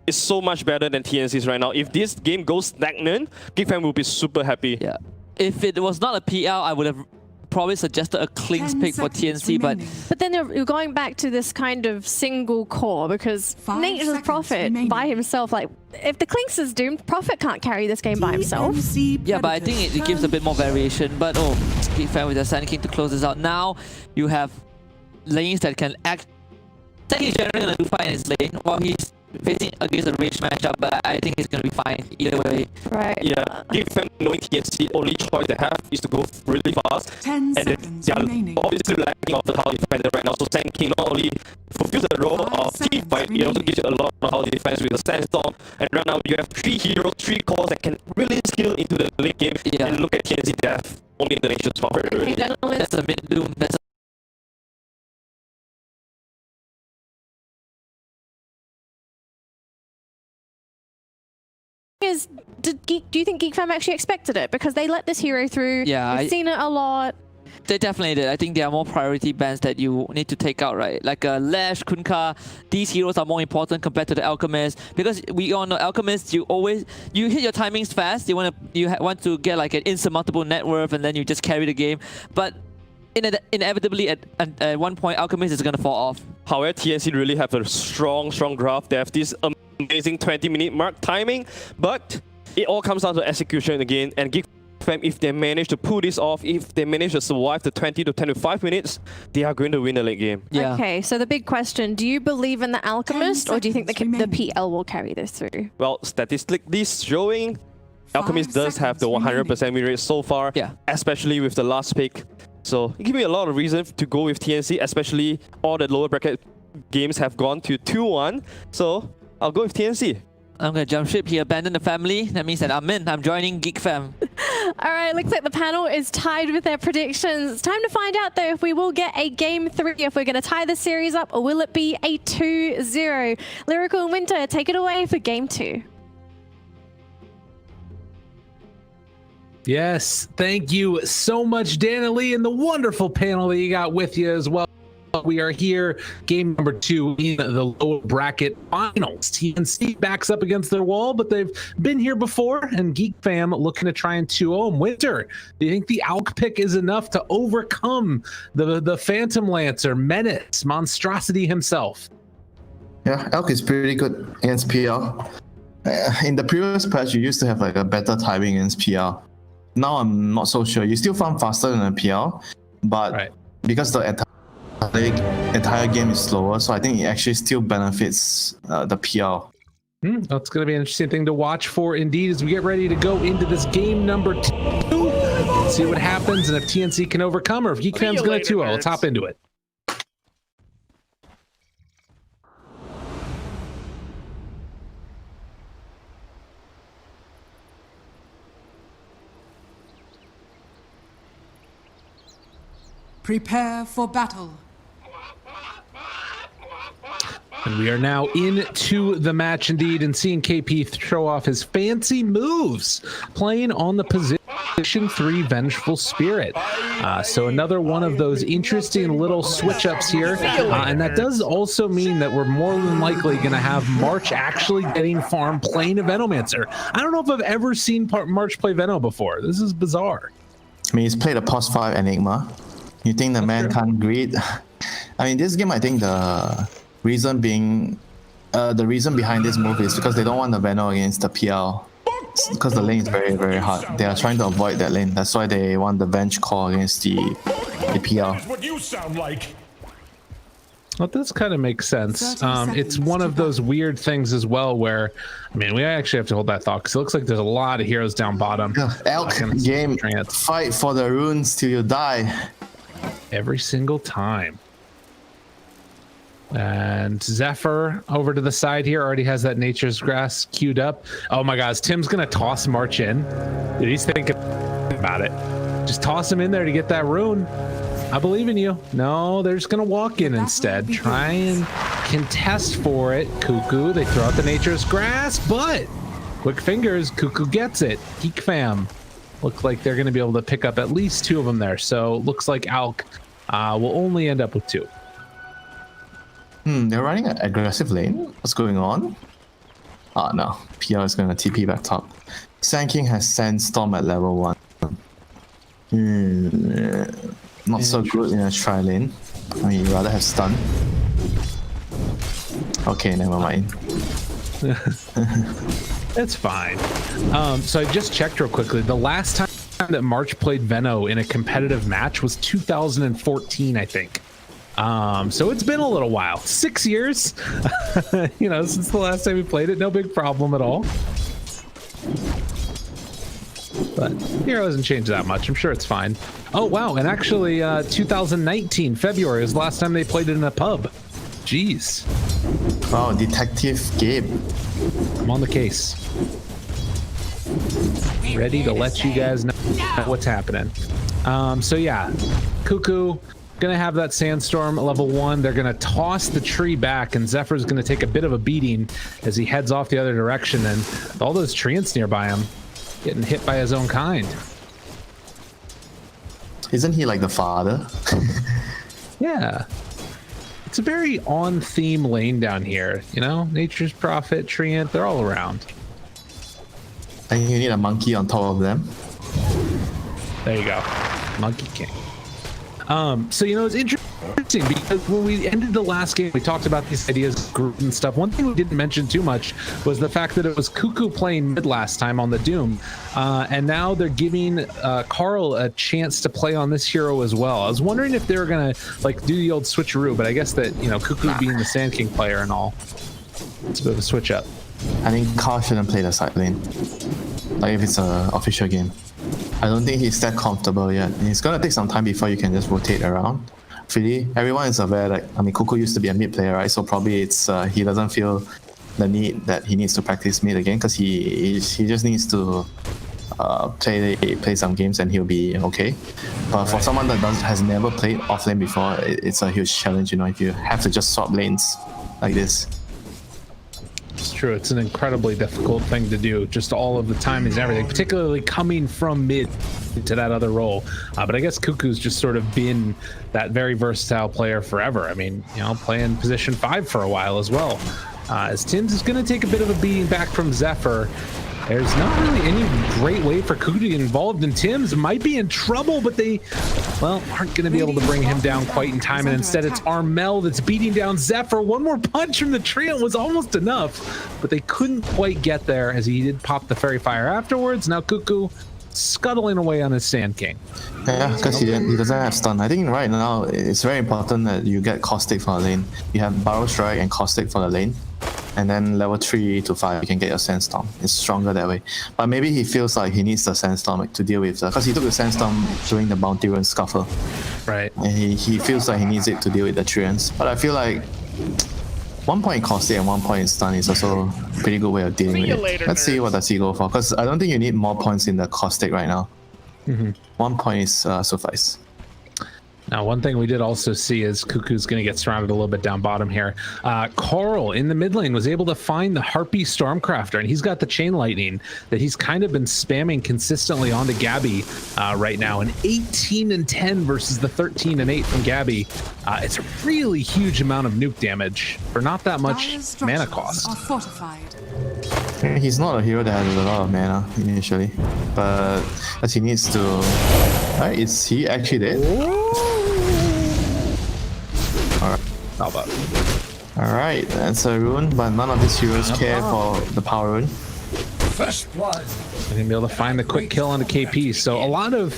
is so much better than TNC's right now. If this game goes stagnant, Geek Fam will be super happy. Yeah. If it was not a PL, I would have probably suggested a Klinks pick for TNC, but then you're going back to this kind of single core, because Nature's Prophet by himself, like, if the Klinks is doomed, Prophet can't carry this game by himself. Yeah, but I think it gives a bit more variation. But Geek Fam with the Sand King to close this out. Now you have lanes that can act. He's generally going to do fine in his lane while he's facing against a range matchup, but I think he's going to be fine either way. Right. Yeah, Geek Fam knowing TNC, only choice they have is to go really fast. 10 seconds remaining. Obviously lacking of the tower defender right now, so Sand King not only fulfills the role of team fight, it also gives you a lot of tower defense with the Sandstorm. And right now you have 3 heroes, 3 cores that can really skill into the late game. Yeah. And look at TNC death, only the Nature's Prophet. That's a mid-doom. Do you think Geek Fam actually expected it? Because they let this hero through. Yeah, We've seen it a lot. They definitely did. I think there are more priority bans that you need to take out, right? Like Lash, Kunkka, these heroes are more important compared to the Alchemist, because we all know Alchemist, you hit your timings fast. You want to get like an insurmountable net worth, and then you just carry the game. But inevitably at one point, Alchemist is gonna fall off. However, TNC really have a strong draft. They have this amazing 20-minute mark timing, but it all comes down to execution again. And Geek Fam, if they manage to pull this off, if they manage to survive the 20 to 25 minutes, they are going to win the late game. Yeah. Okay, so the big question, do you believe in the Alchemist, or do you think the PL will carry this through? Well, statistically showing, Alchemist does have the 100% win rate so far, especially with the last pick. So it gives me a lot of reason to go with TNC, especially all the lower bracket games have gone to 2-1. So I'll go with TNC. I'm gonna jump ship. He abandoned the family. That means that I'm in. I'm joining Geek Fam. All right, looks like the panel is tied with their predictions. It's time to find out, though, if we will get a Game 3, if we're going to tie the series up, or will it be a 2-0? Lyrical and Winter, take it away for Game 2. Yes, thank you so much, Dana Lee, and the wonderful panel that you got with you as well. We are here, game number 2 in the lower bracket finals. TNC backs up against their wall, but they've been here before, and Geek Fam looking to try and 2-0 them. Winter, do you think the Alk pick is enough to overcome the Phantom Lancer, Menace, Monstrosity himself? Yeah, Elk is pretty good against PL. In the previous patch, you used to have like a better timing against PL. Now I'm not so sure. You still farm faster than a PL, but because the entire game is slower, so I think it actually still benefits the PL. That's going to be an interesting thing to watch for indeed as we get ready to go into this game number 2. See what happens and if TNC can overcome or if Geek Fam's going to 2-0. Let's hop into it. Prepare for battle. And we are now into the match indeed and seeing KP show off his fancy moves, playing on the position 3 Vengeful Spirit. So another one of those interesting little switch ups here. And that does also mean that we're more than likely going to have March actually getting farm playing a Venomancer. I don't know if I've ever seen March play Veno before. This is bizarre. I mean, he's played a Pos 5 Enigma. You think the man can't greed? I mean, this game, I think the reason behind this move is because they don't want the Veno against the PL. Because the lane is very, very hard. They are trying to avoid that lane. That's why they want the Venge call against the PL. What you sound like. Well, this kind of makes sense. It's one of those weird things as well where, I mean, we actually have to hold that thought because it looks like there's a lot of heroes down bottom. Elk game, fight for the runes till you die. Every single time. And Zephyr over to the side here already has that Nature's Grass queued up. Oh my gosh, Tim's gonna toss March in. Dude, he's thinking about it. Just toss him in there to get that rune. I believe in you. No, they're just gonna walk in instead. Try and contest for it. Cuckoo, they throw out the Nature's Grass, but quick fingers, Cuckoo gets it. Geek Fam. Look like they're gonna be able to pick up at least 2 of them there. So looks like Alk will only end up with 2. They're running an aggressive lane. What's going on? Oh no, PL is gonna TP back top. Sand King has Sandstorm at level 1. Not so good in a tri lane. I mean, you'd rather have stun. Okay, never mind. That's fine. So I just checked real quickly. The last time that March played Veno in a competitive match was 2014, I think. So it's been a little while. 6 years, you know, since the last time we played it. No big problem at all. But hero hasn't changed that much. I'm sure it's fine. Oh, wow. And actually, 2019, February is the last time they played it in a pub. Jeez. Wow, Detective Gabe. I'm on the case. Ready to let you guys know what's happening. So yeah, Cuckoo gonna have that Sandstorm at level 1. They're gonna toss the tree back, and Zephyr's gonna take a bit of a beating as he heads off the other direction, and all those treants nearby him getting hit by his own kind. Isn't he like the father? Yeah. It's a very on-theme lane down here, you know? Nature's Prophet, Treant, they're all around. I think you need a monkey on top of them. There you go. Monkey King. So, you know, it's interesting because when we ended the last game, we talked about these ideas, group and stuff. One thing we didn't mention too much was the fact that it was Cuckoo playing mid last time on the Doom. And now they're giving Carl a chance to play on this hero as well. I was wondering if they were going to like do the old switcheroo, but I guess that, you know, Cuckoo being the Sand King player and all, it's a bit of a switch up. I think Carl shouldn't play the side lane. Like if it's an official game. I don't think he's that comfortable yet. And it's gonna take some time before you can just rotate around. Really, everyone is aware, like, I mean, Cuckoo used to be a mid player, right? So probably it's he doesn't feel the need that he needs to practice mid again, because he just needs to play some games and he'll be okay. But for someone that has never played off lane before, it's a huge challenge, you know, if you have to just swap lanes like this. It's true. It's an incredibly difficult thing to do. Just all of the timings and everything, particularly coming from mid to that other role. But I guess Cuckoo's just sort of been that very versatile player forever. I mean, you know, playing position 5 for a while as well. As Tims is going to take a bit of a beating back from Zephyr. There's not really any great way for Cuckoo to get involved, and Tims might be in trouble, but they, well, aren't going to be able to bring him down quite in time, and instead it's Armel that's beating down Zephyr. One more punch from the Treant was almost enough, but they couldn't quite get there as he did pop the Fairy Fire afterwards. Now Cuckoo scuttling away on his Sand King. Yeah, because he doesn't have stun. I think right now it's very important that you get Caustic for the lane. You have Barrow Strike and Caustic for the lane. And then level 3 to 5, you can get your Sandstorm. It's stronger that way. But maybe he feels like he needs the Sandstorm to deal with, because he took the Sandstorm during the Bounty Run Scuffle. Right. And he feels like he needs it to deal with the Treants. But I feel like 1 point Caustic and 1 point Stun is also a pretty good way of dealing with it. Let's see what does he go for, because I don't think you need more points in the Caustic right now. 1 point is suffice. Now, one thing we did also see is Cuckoo's going to get surrounded a little bit down bottom here. Carl in the mid lane was able to find the Harpy Stormcrafter, and he's got the Chain Lightning that he's kind of been spamming consistently onto Gabby right now. An 18-10 versus the 13-8 from Gabby. It's a really huge amount of nuke damage for not that much mana cost. Are fortified. He's not a hero that has a lot of mana initially, but as he needs to... Right, is he actually dead? How about? Alright, that's a rune, but none of his heroes care for the power rune. First blood. I'm gonna be able to find the quick kill on the KP. So a lot of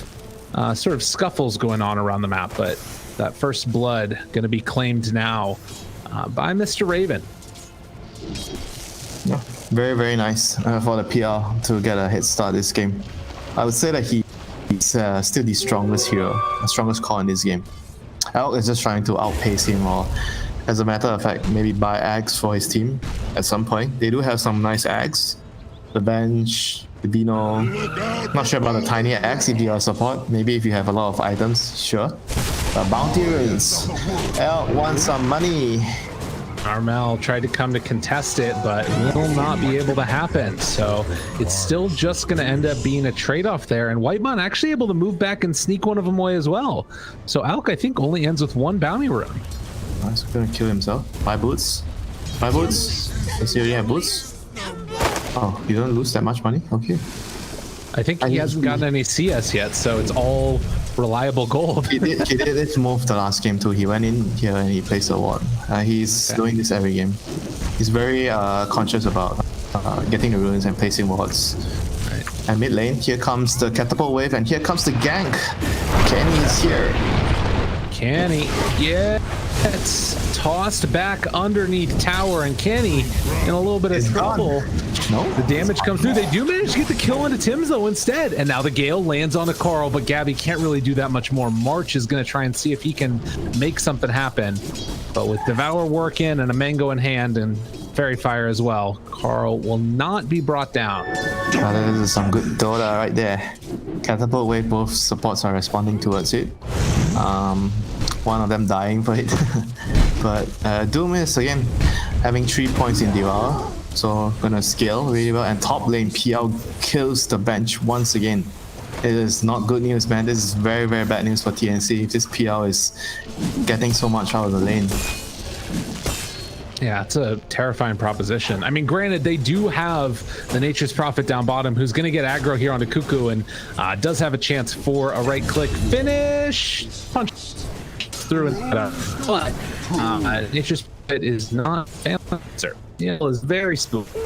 sort of scuffles going on around the map, but that first blood gonna be claimed now by Mr. Raven. Yeah, very, very nice for the PR to get a head start this game. I would say that he's still the strongest hero, the strongest core in this game. Elk is just trying to outpace him, or as a matter of fact, maybe buy ags for his team at some point. They do have some nice ags. The bench, the Dino. Not sure about the tiny ags if you are support. Maybe if you have a lot of items, sure. But bounty runes. Elk wants some money. Armel tried to come to contest it, but will not be able to happen. So it's still just going to end up being a trade-off there. And Whitemon actually able to move back and sneak one of them away as well. So Alk, I think, only ends with 1 bounty rune. He's going to kill himself. 5 boots. 5 boots. Does he already have boots? Oh, you don't lose that much money? Okay. I think he hasn't gotten any CS yet, so it's all reliable gold. He did move the last game too. He went in here and he placed a ward. He's doing this every game. He's very conscious about getting the runes and placing wards. Right. And mid lane, here comes the catapult wave, and here comes the gank. Kenny is here. Kenny, yeah, it's tossed back underneath tower, and Kenny in a little bit of trouble. No, the damage comes through. They do manage to get the kill onto Tims though instead, and now the Gale lands on a Carl, but Gabby can't really do that much more. March is going to try and see if he can make something happen, but with Devour working and a Mango in hand and Fairy Fire as well, Carl will not be brought down. This is some good Dota right there. Catapult wave, both supports are responding towards it. One of them dying for it. But Doom is again having 3 points in Devour, so gonna scale really well. And top lane PL kills the bench once again. It is not good news, man. This is very, very bad news for TNC. If this PL is getting so much out of the lane. Yeah, it's a terrifying proposition. I mean, granted, they do have the Nature's Prophet down bottom, who's going to get aggro here onto Cuckoo, and does have a chance for a right-click finish. Punch through and but Nature's Prophet is not answer. Yeah, is very spooky.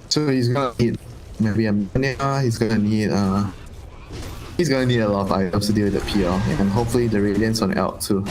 So he's gonna need maybe a Mania. He's gonna need a lot of items to deal with the PL, and hopefully the Radiance on Elk too.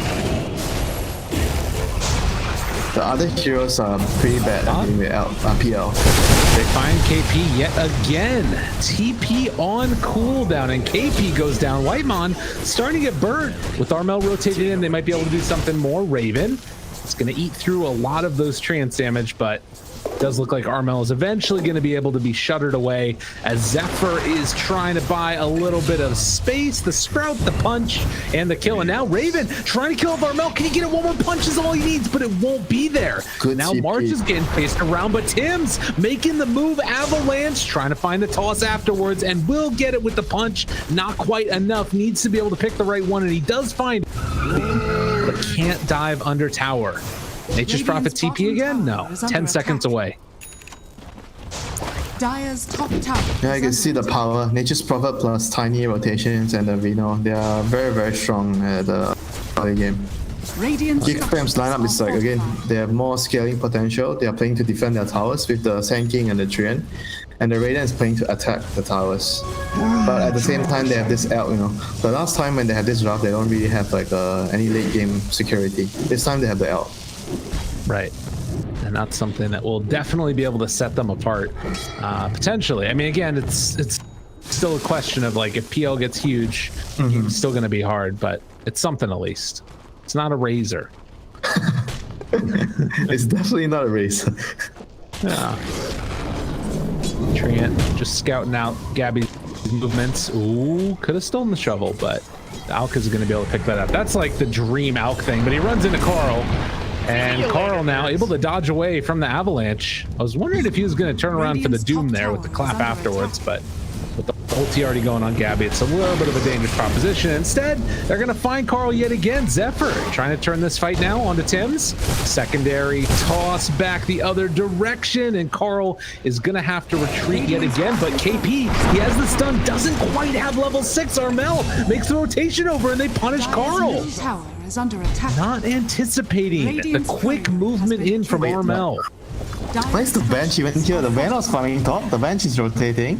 The other heroes are pretty bad at dealing with PL. They find KP yet again. TP on cooldown, and KP goes down. Whitemon starting to get burnt. With Armel rotated in, they might be able to do something more. Raven, it's going to eat through a lot of those trance damage, but it does look like Armel is eventually going to be able to be shuttered away as Zephyr is trying to buy a little bit of space. The Sprout, the punch, and the kill. And now Raven trying to kill off Armel. Can he get it? One more punch is all he needs, but it won't be there. Good now CP. March is getting faced around, but Tim's making the move. Avalanche trying to find the toss afterwards, and will get it with the punch. Not quite enough. Needs to be able to pick the right one, and he does find it, but can't dive under tower. Nature's Prophet TP again? No. 10 seconds away. Dire's top tower. Yeah, I can see the power. Nature's Prophet plus tiny rotations and the Vino. They are very, very strong at the early game. Geek Fam's lineup is like, again, they have more scaling potential. They are playing to defend their towers with the Sand King and the Treant. And the Radiant is playing to attack the towers. But at the same time, they have this Elk, The last time when they had this draft, they don't really have like any late game security. This time they have the Elk. Right. And that's something that will definitely be able to set them apart, potentially. I mean, again, it's still a question of like if PL gets huge, it's still going to be hard, but it's something at least. It's not a razor. It's definitely not a razor. Yeah. Treant just scouting out Gabby's movements. Ooh, could have stolen the shovel, but Alk is going to be able to pick that up. That's like the dream Alk thing, but he runs into Carl. And Carl now able to dodge away from the avalanche. I was wondering if he was going to turn around for the Doom there with the clap afterwards, but with the ulti already going on Gabby, it's a little bit of a dangerous proposition. Instead, they're going to find Carl yet again. Zephyr trying to turn this fight now onto Tim's. Secondary toss back the other direction, and Carl is going to have to retreat yet again, but KP, he has the stun, doesn't quite have level 6. Armel makes the rotation over, and they punish Carl. Is under attack. Not anticipating the quick movement in from Armel. Where's the bench even here? The Van was coming top. The bench is rotating.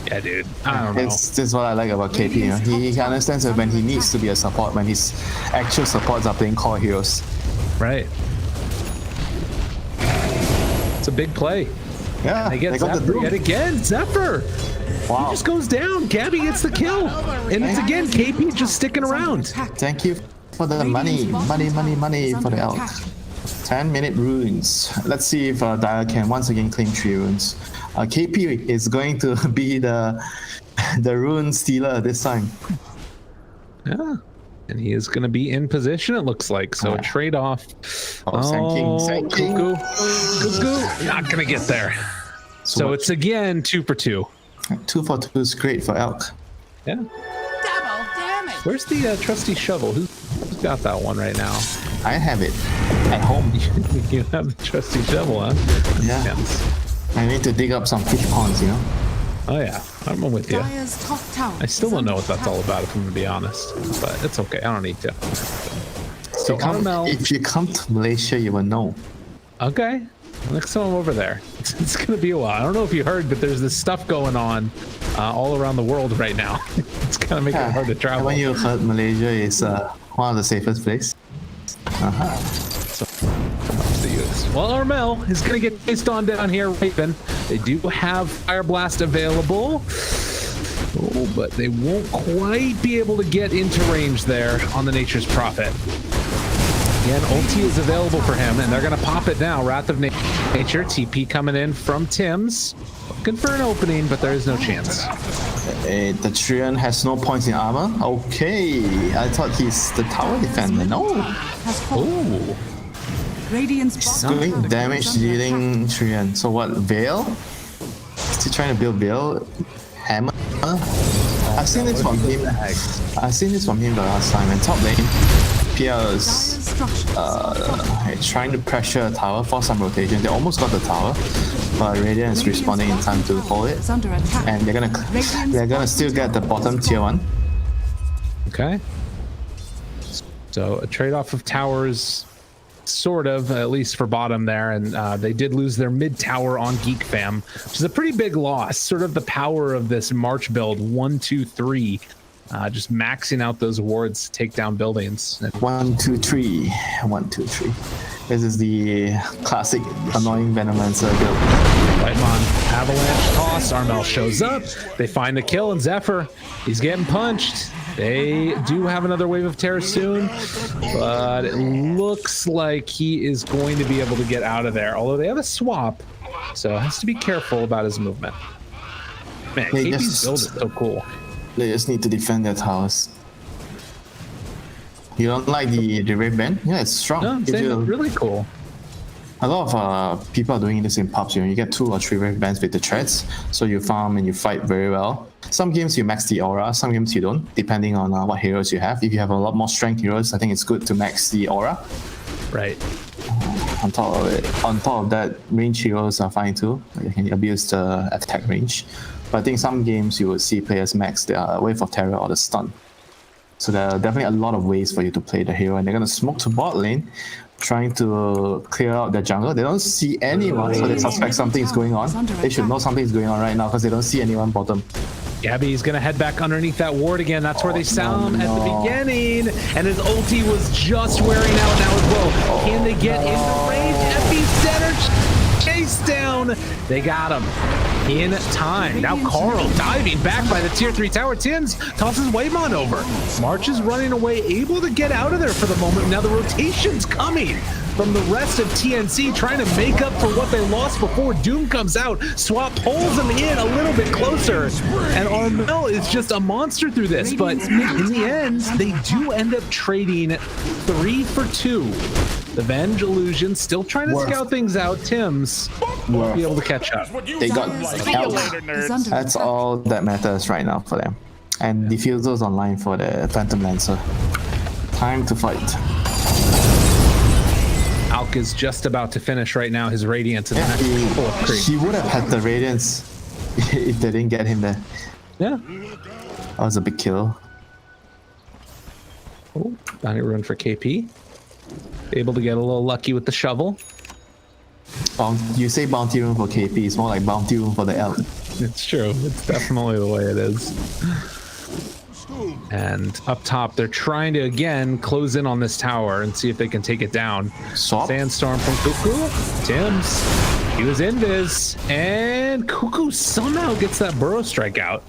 Yeah, dude. I don't know. This is what I like about KP. He understands that when he needs to be a support, when his actual supports are playing core heroes. Right. It's a big play. Yeah, They get Zephyr yet again. Zephyr. Wow. He just goes down. Gabby gets the kill. And it's again KP just sticking around. Thank you for the money for the Elk. 10-minute runes. Let's see if Dire can once again claim 3 runes. KP is going to be the rune stealer this time. Yeah. And he is going to be in position, it looks like. So a trade-off. Sand King. Cuckoo. Not going to get there. So it's again 2 for 2. 2 for 2 is great for Elk. Yeah. Double damage. Where's the trusty shovel? Who's got that one right now? I have it at home. You have the trusty shovel, huh? Yeah. Yes. I need to dig up some fish ponds, Oh yeah, I'm with you. Dire's top tower. I still don't know what that's all about, if I'm gonna be honest. But it's okay. I don't need to. So Armel. If you come to Malaysia, you will know. Okay. Next time I'm over there. It's gonna be a while. I don't know if you heard, but there's this stuff going on all around the world right now. It's kind of making it hard to travel. When you heard Malaysia is one of the safest places. Well, Armel is going to get faced on down here, Raven. They do have Fire Blast available. Oh, but they won't quite be able to get into range there on the Nature's Prophet. Again, ulti is available for him, and they're going to pop it now. Wrath of Nature, TP coming in from Tim's. Looking for an opening, but there is no chance. The Treant has no points in armor. Okay, I thought he's the tower defender. No. Oh. Radiant's He's doing damage dealing Treant. So what, Veil? Still trying to build hammer. I've seen this from him. I've seen this from him the last time. And top lane, PL is trying to pressure a tower for some rotation. They almost got the tower, but Radiant is responding in time to hold it. And they're gonna still get the bottom tier 1. Okay. So a trade-off of towers, sort of, at least for bottom there, and they did lose their mid tower on Geek Fam, which is a pretty big loss. Sort of the power of this March build, 1, 2, 3, just maxing out those wards to take down buildings. 1, 2, 3, 1, 2, 3. This is the classic annoying Venomancer build. Whitemon, avalanche toss. Armel shows up. They find the kill, and Zephyr, he's getting punched. They do have another wave of terror soon, but it looks like he is going to be able to get out of there. Although they have a swap, so has to be careful about his movement. Man, KP's build is so cool. They just need to defend their towers. You don't like the Wave Band? Yeah, it's strong. No, I'm saying it's really cool. A lot of people are doing this in pubs. You get 2 or 3 Wave Bands with the threads, so you farm and you fight very well. Some games you max the aura, some games you don't, depending on what heroes you have. If you have a lot more strength heroes, I think it's good to max the aura. Right. On top of that, range heroes are fine too. You can abuse the attack range. But I think some games you will see players max their wave of terror or the stun. So there are definitely a lot of ways for you to play the hero, and they're gonna smoke to bot lane, trying to clear out their jungle. They don't see anyone, so they suspect something is going on. They should know something is going on right now because they don't see anyone bottom. Gabby's gonna head back underneath that ward again. That's where they saw him at the beginning, and his ulti was just wearing out now as well. Can they get into range? Epicenter chase down. They got him in time. Now Carl diving back by the tier 3 tower. Tins tosses Waymon over. March is running away, able to get out of there for the moment. Now the rotation's coming from the rest of TNC, trying to make up for what they lost before. Doom comes out, Swap pulls him in a little bit closer, and Armel is just a monster through this. But in the end, they do end up trading 3 for 2. The Venge Illusion still trying to scout things out. Tim's will be able to catch up. They got help. That's all that matters right now for them. And diffusers online for the Phantom Lancer. Time to fight. Alk is just about to finish right now. His Radiance is actually full of creep. He would have had the Radiance if they didn't get him there. Yeah. That was a big kill. Oh, bounty rune for KP. Able to get a little lucky with the shovel. You say bounty rune for KP, it's more like bounty rune for the elk. It's true. It's definitely the way it is. And up top, they're trying to again close in on this tower and see if they can take it down. Swap. Sandstorm from Cuckoo. Tim's. He was invis, and Cuckoo somehow gets that burrow strike out.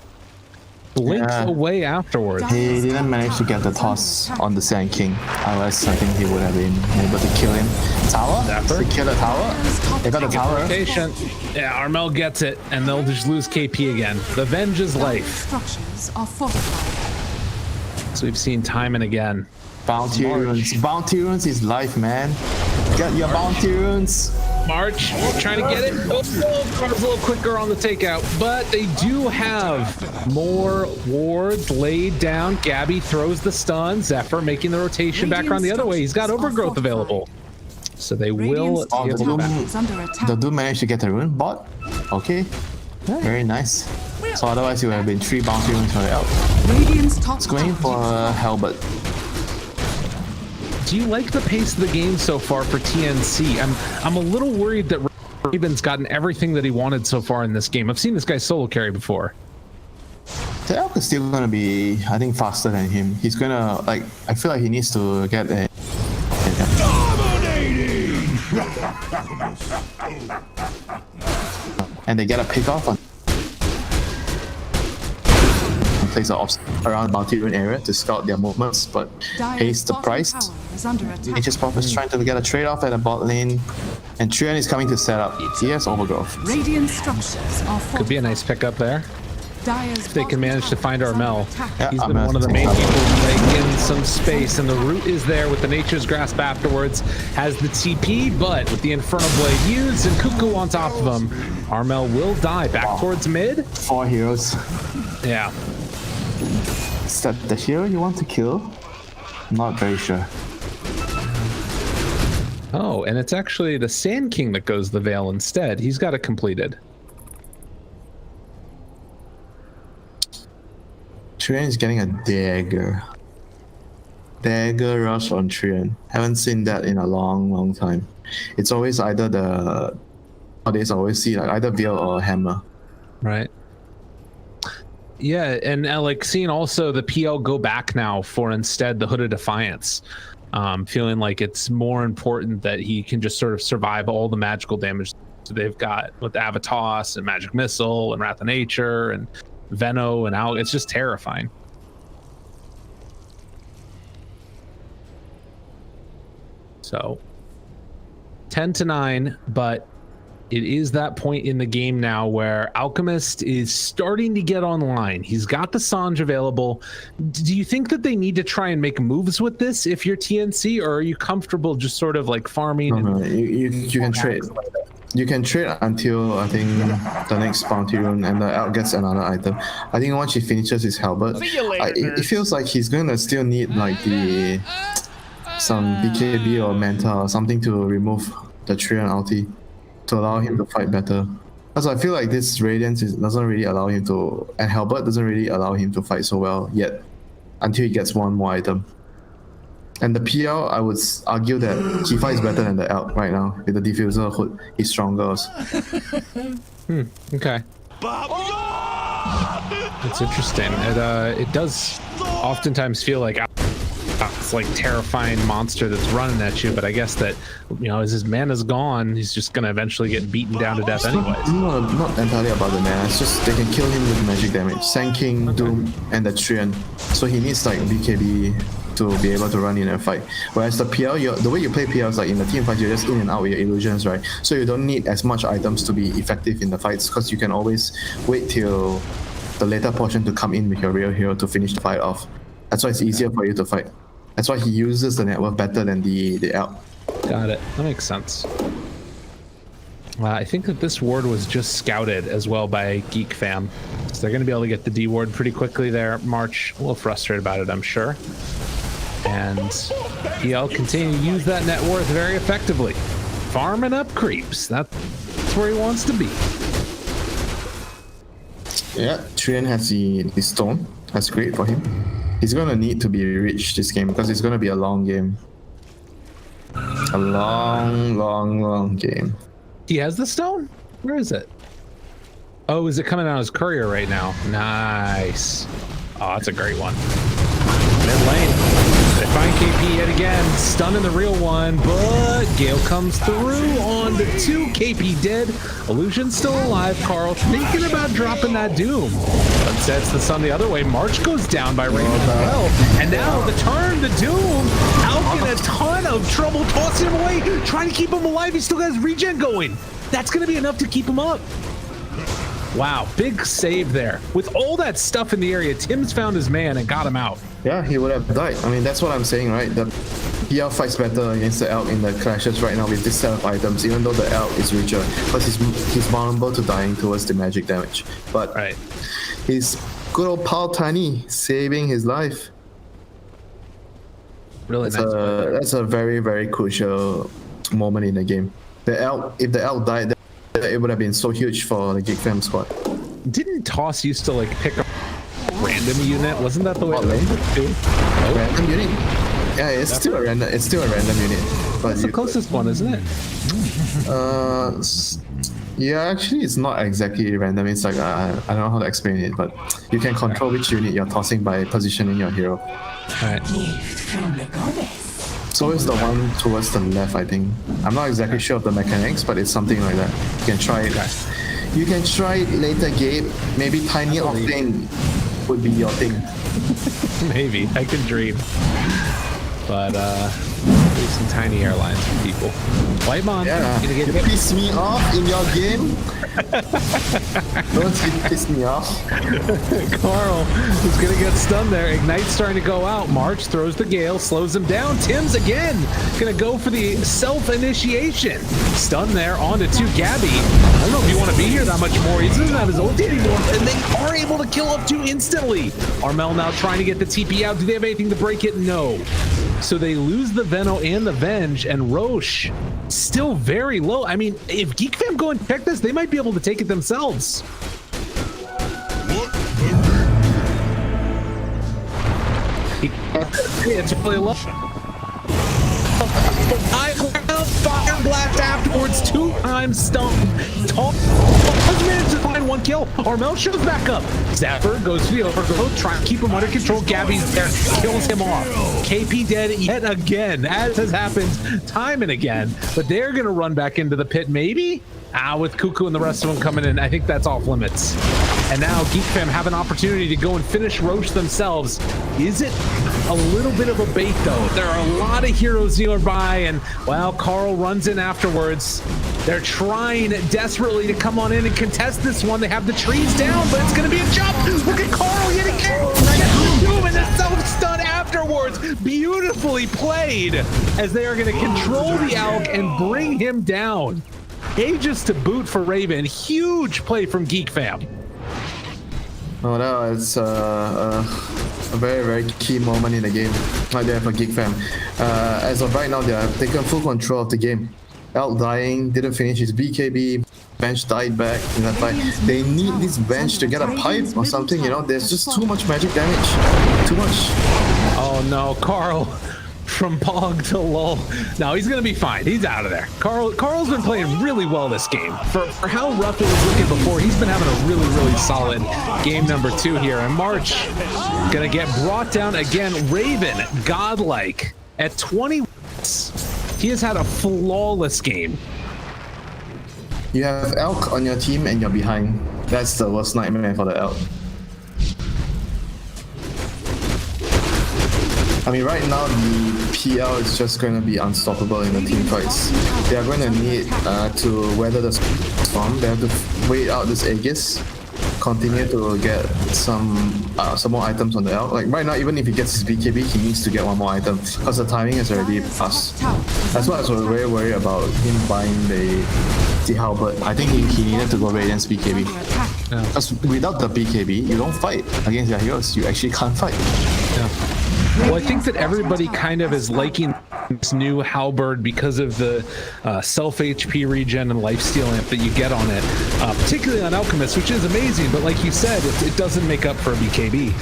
Blinks away afterwards. He didn't manage to get the toss on the Sand King. Otherwise, I think he would have been able to kill him. Tower? Zephyr. They kill the tower? They got the tower. Rotation. Yeah, Armel gets it, and they'll just lose KP again. The Venge is life. Structures are fortified. So we've seen time and again. Bounty runes. Bounty runes is life, man. Get your bounty runes. March trying to get it. Oh, a little quicker on the takeout, but they do have more wards laid down. Gabby throws the stun. Zephyr making the rotation back around the other way. He's got overgrowth available, so they will. The Doom managed to get the rune bot. Okay, very nice. So otherwise, it would have been 3 bounty runes for the elk. It's going for Halbert. Do you like the pace of the game so far for TNC? I'm a little worried that Raven's gotten everything that he wanted so far in this game. I've seen this guy solo carry before. The elk is still gonna be, I think, faster than him. He's gonna I feel like he needs to get a. Dominating! And they get a pick off on. Place around bounty rune area to scout their movements, but pays the price. Nature's Prophet is trying to get a trade off at the bot lane, and Trian is coming to set up. He has overgrowth. Radiant structures are Could be a nice pickup there. if they can manage to find Armel. Yeah, He's been Armel's one of the main taking people making some space, and the root is there with the Nature's Grasp afterwards. Has the TP, but with the Infernal Blade used and Cuckoo on top of him, Armel will die. Back towards mid. 4 heroes. Yeah. Is that the hero you want to kill? Not very sure. Oh, and it's actually the Sand King that goes the Veil instead. He's got it completed. Trian is getting a dagger. Dagger rush on Trian. Haven't seen that in a long time. It's always either the... Nowadays I always see like either Veil or Hammer. Right. Yeah, and like seeing also the PL go back now for instead the Hood of Defiance. Feeling like it's more important that he can just sort of survive all the magical damage they've got with Avatos and Magic Missile and Wrath of Nature and Veno and Al. It's just terrifying. So 10-9, but it is that point in the game now where Alchemist is starting to get online. He's got the Sange available. Do you think that they need to try and make moves with this if you're TNC, or are you comfortable just sort of like farming? No, you can trade. You can trade until I think the next bounty rune and the Elk gets another item. I think once he finishes his halberd, it feels like he's gonna still need like some BKB or Manta or something to remove the Trian ulti to allow him to fight better. Also, I feel like this Radiance doesn't really allow him to, and Halberd doesn't really allow him to fight so well yet, until he gets one more item. And the PL, I would argue that he fights better than the Elk right now. With the Diffuser Hood, he's stronger also. Okay. It's interesting. It does oftentimes feel like it's like terrifying monster that's running at you, but I guess that, you know, as his mana's gone, he's just gonna eventually get beaten down to death anyways. No, not entirely about the mana. It's just they can kill him with magic damage. Sand King, Doom, and the Trian. So he needs like BKB to be able to run in and fight. Whereas the PL, the way you play PL is like in the team fight, you're just in and out with your illusions, right? So you don't need as much items to be effective in the fights, because you can always wait till the later portion to come in with your real hero to finish the fight off. That's why it's easier for you to fight. That's why he uses the network better than the Elk. Got it. That makes sense. I think that this ward was just scouted as well by Geek Fam. So they're going to be able to get the D ward pretty quickly there. March, a little frustrated about it, I'm sure. And he'll continue to use that net worth very effectively. Farming up creeps. That's where he wants to be. Yeah, Trian has the stone. That's great for him. He's going to need to be rich this game because it's going to be a long game. A long game. He has the stone? Where is it? Oh, is it coming out as courier right now? Nice. Oh, that's a great one. Mid lane. They find KP yet again. Stunning the real one, but Gale comes through on the 2. KP dead. Illusion still alive. Carl thinking about dropping that Doom. But sets the sun the other way. March goes down by Raymond as well. And now the turn, the Doom. Out in a ton of trouble. Tossing him away. Trying to keep him alive. He still has regen going. That's going to be enough to keep him up. Wow, big save there. With all that stuff in the area, Tim's found his man and got him out. Yeah, he would have died. I mean, that's what I'm saying, right? The PL fights better against the Elk in the clashes right now with this set of items, even though the Elk is richer, because he's vulnerable to dying towards the magic damage. But he's good old pal Tiny saving his life. Really nice. That's a very, very crucial moment in the game. The Elk, if the Elk died, it would have been so huge for the Geek Fam squad. Didn't Toss used to like pick a random unit? Wasn't that the way it worked too? Random unit? Yeah, it's still a random. It's still a random unit. But it's the closest one, isn't it? Yeah, actually, it's not exactly random. It's like I don't know how to explain it, but you can control which unit you're tossing by positioning your hero. Alright. It's always the one towards the left, I think. I'm not exactly sure of the mechanics, but it's something like that. You can try it. You can try it later game. Maybe Tiny Octane would be your thing. Maybe. I can dream. But some tiny airlines for people. Whitemon, Yeah, gonna get you piss me off in your game. Don't you piss me off. Carl is gonna get stunned there. Ignite's starting to go out. March throws the Gale, slows him down. Tim's again gonna go for the self-initiation. Stun there onto 2 Gabby. I don't know if you want to be here that much more. He doesn't have his ulti anymore, and they are able to kill up 2 instantly. Armel now trying to get the TP out. Do they have anything to break it? No. So they lose the Veno and the Venge, and Roche still very low. I mean, if Geek Fam go and check this, they might be able to take it themselves. It's really low. Fire blast afterwards, 2 times stun. Talk managed to find 1 kill. Armel shows back up. Zephyr goes to the overgrowth, trying to keep him under control. Gabby's there, kills him off. KP dead yet again, as has happened time and again. But they're gonna run back into the pit, maybe? With Cuckoo and the rest of them coming in, I think that's off limits. And now Geek Fam have an opportunity to go and finish Roche themselves. Is it a little bit of a bait, though? There are a lot of heroes nearby, and, well, Carl runs in afterwards. They're trying desperately to come on in and contest this one. They have the trees down, but it's going to be a jump. Look at Carl yet again. And the self-stun afterwards. Beautifully played, as they are going to control the Alk and bring him down. Aegis to boot for Raven. Huge play from Geek Fam. Oh, that was a very, very key moment in the game right there for Geek Fam. As of right now, they have taken full control of the game. Elk dying, didn't finish his BKB, Bench died back in that fight. They need this Bench to get a pipe or something, you know? There's just too much magic damage. Too much. Oh no, Carl. From Pog to lull. No, he's gonna be fine. He's out of there. Carl's been playing really well this game. For how rough it was looking before, he's been having a really, really solid game number 2 here. And March gonna get brought down again. Raven, godlike at 20. He has had a flawless game. You have Elk on your team and you're behind. That's the worst nightmare for the Elk. I mean, right now the PL is just going to be unstoppable in the team fights. They are going to need to weather the storm. They have to wait out this Aegis, continue to get some more items on the Elk. Like right now, even if he gets his BKB, he needs to get 1 more item because the timing is already passed. That's why I was very worried about him buying the Halberd. I think he needed to go Radiant's BKB. Because without the BKB, you don't fight against your heroes. You actually can't fight. Yeah. Well, I think that everybody kind of is liking this new Halberd because of the self-HP regen and lifesteal amp that you get on it, particularly on Alchemist, which is amazing, but like you said, it doesn't make up for a BKB.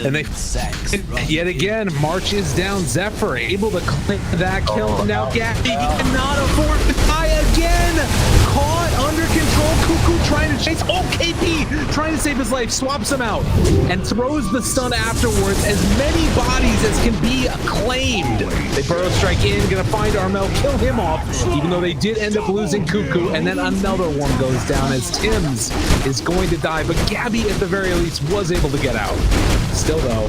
And yet again, March is down. Zephyr able to clip that kill. Now Gabby cannot afford to die again. Caught under control. Cuckoo trying to chase. Oh, KP trying to save his life. Swaps him out and throws the stun afterwards. As many bodies as can be claimed. They burrow strike in, gonna find Armel, kill him off, even though they did end up losing Cuckoo, and then another one goes down as Tim's is going to die, but Gabby at the very least was able to get out. Still though,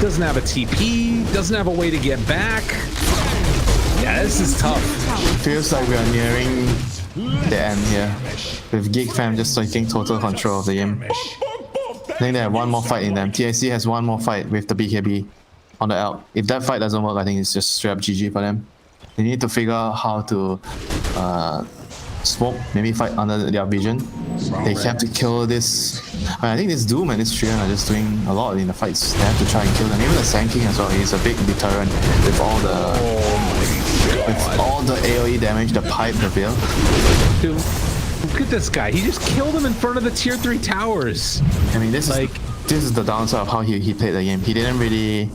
doesn't have a TP, doesn't have a way to get back. Yeah, this is tough. Feels like we are nearing the end here, with Geek Fam just taking total control of the game. I think they have 1 more fight in them. TNC has 1 more fight with the BKB on the Elk. If that fight doesn't work, I think it's just straight up GG for them. They need to figure out how to smoke, maybe fight under their vision. They have to kill this. I think this Doom and this Trion are just doing a lot in the fights. They have to try and kill them. Even the Sand King as well, he's a big deterrent with all the AoE damage, the pipe, the veil. Dude, look at this guy. He just killed him in front of the tier 3 towers. I mean, this is the downside of how he played the game. He didn't really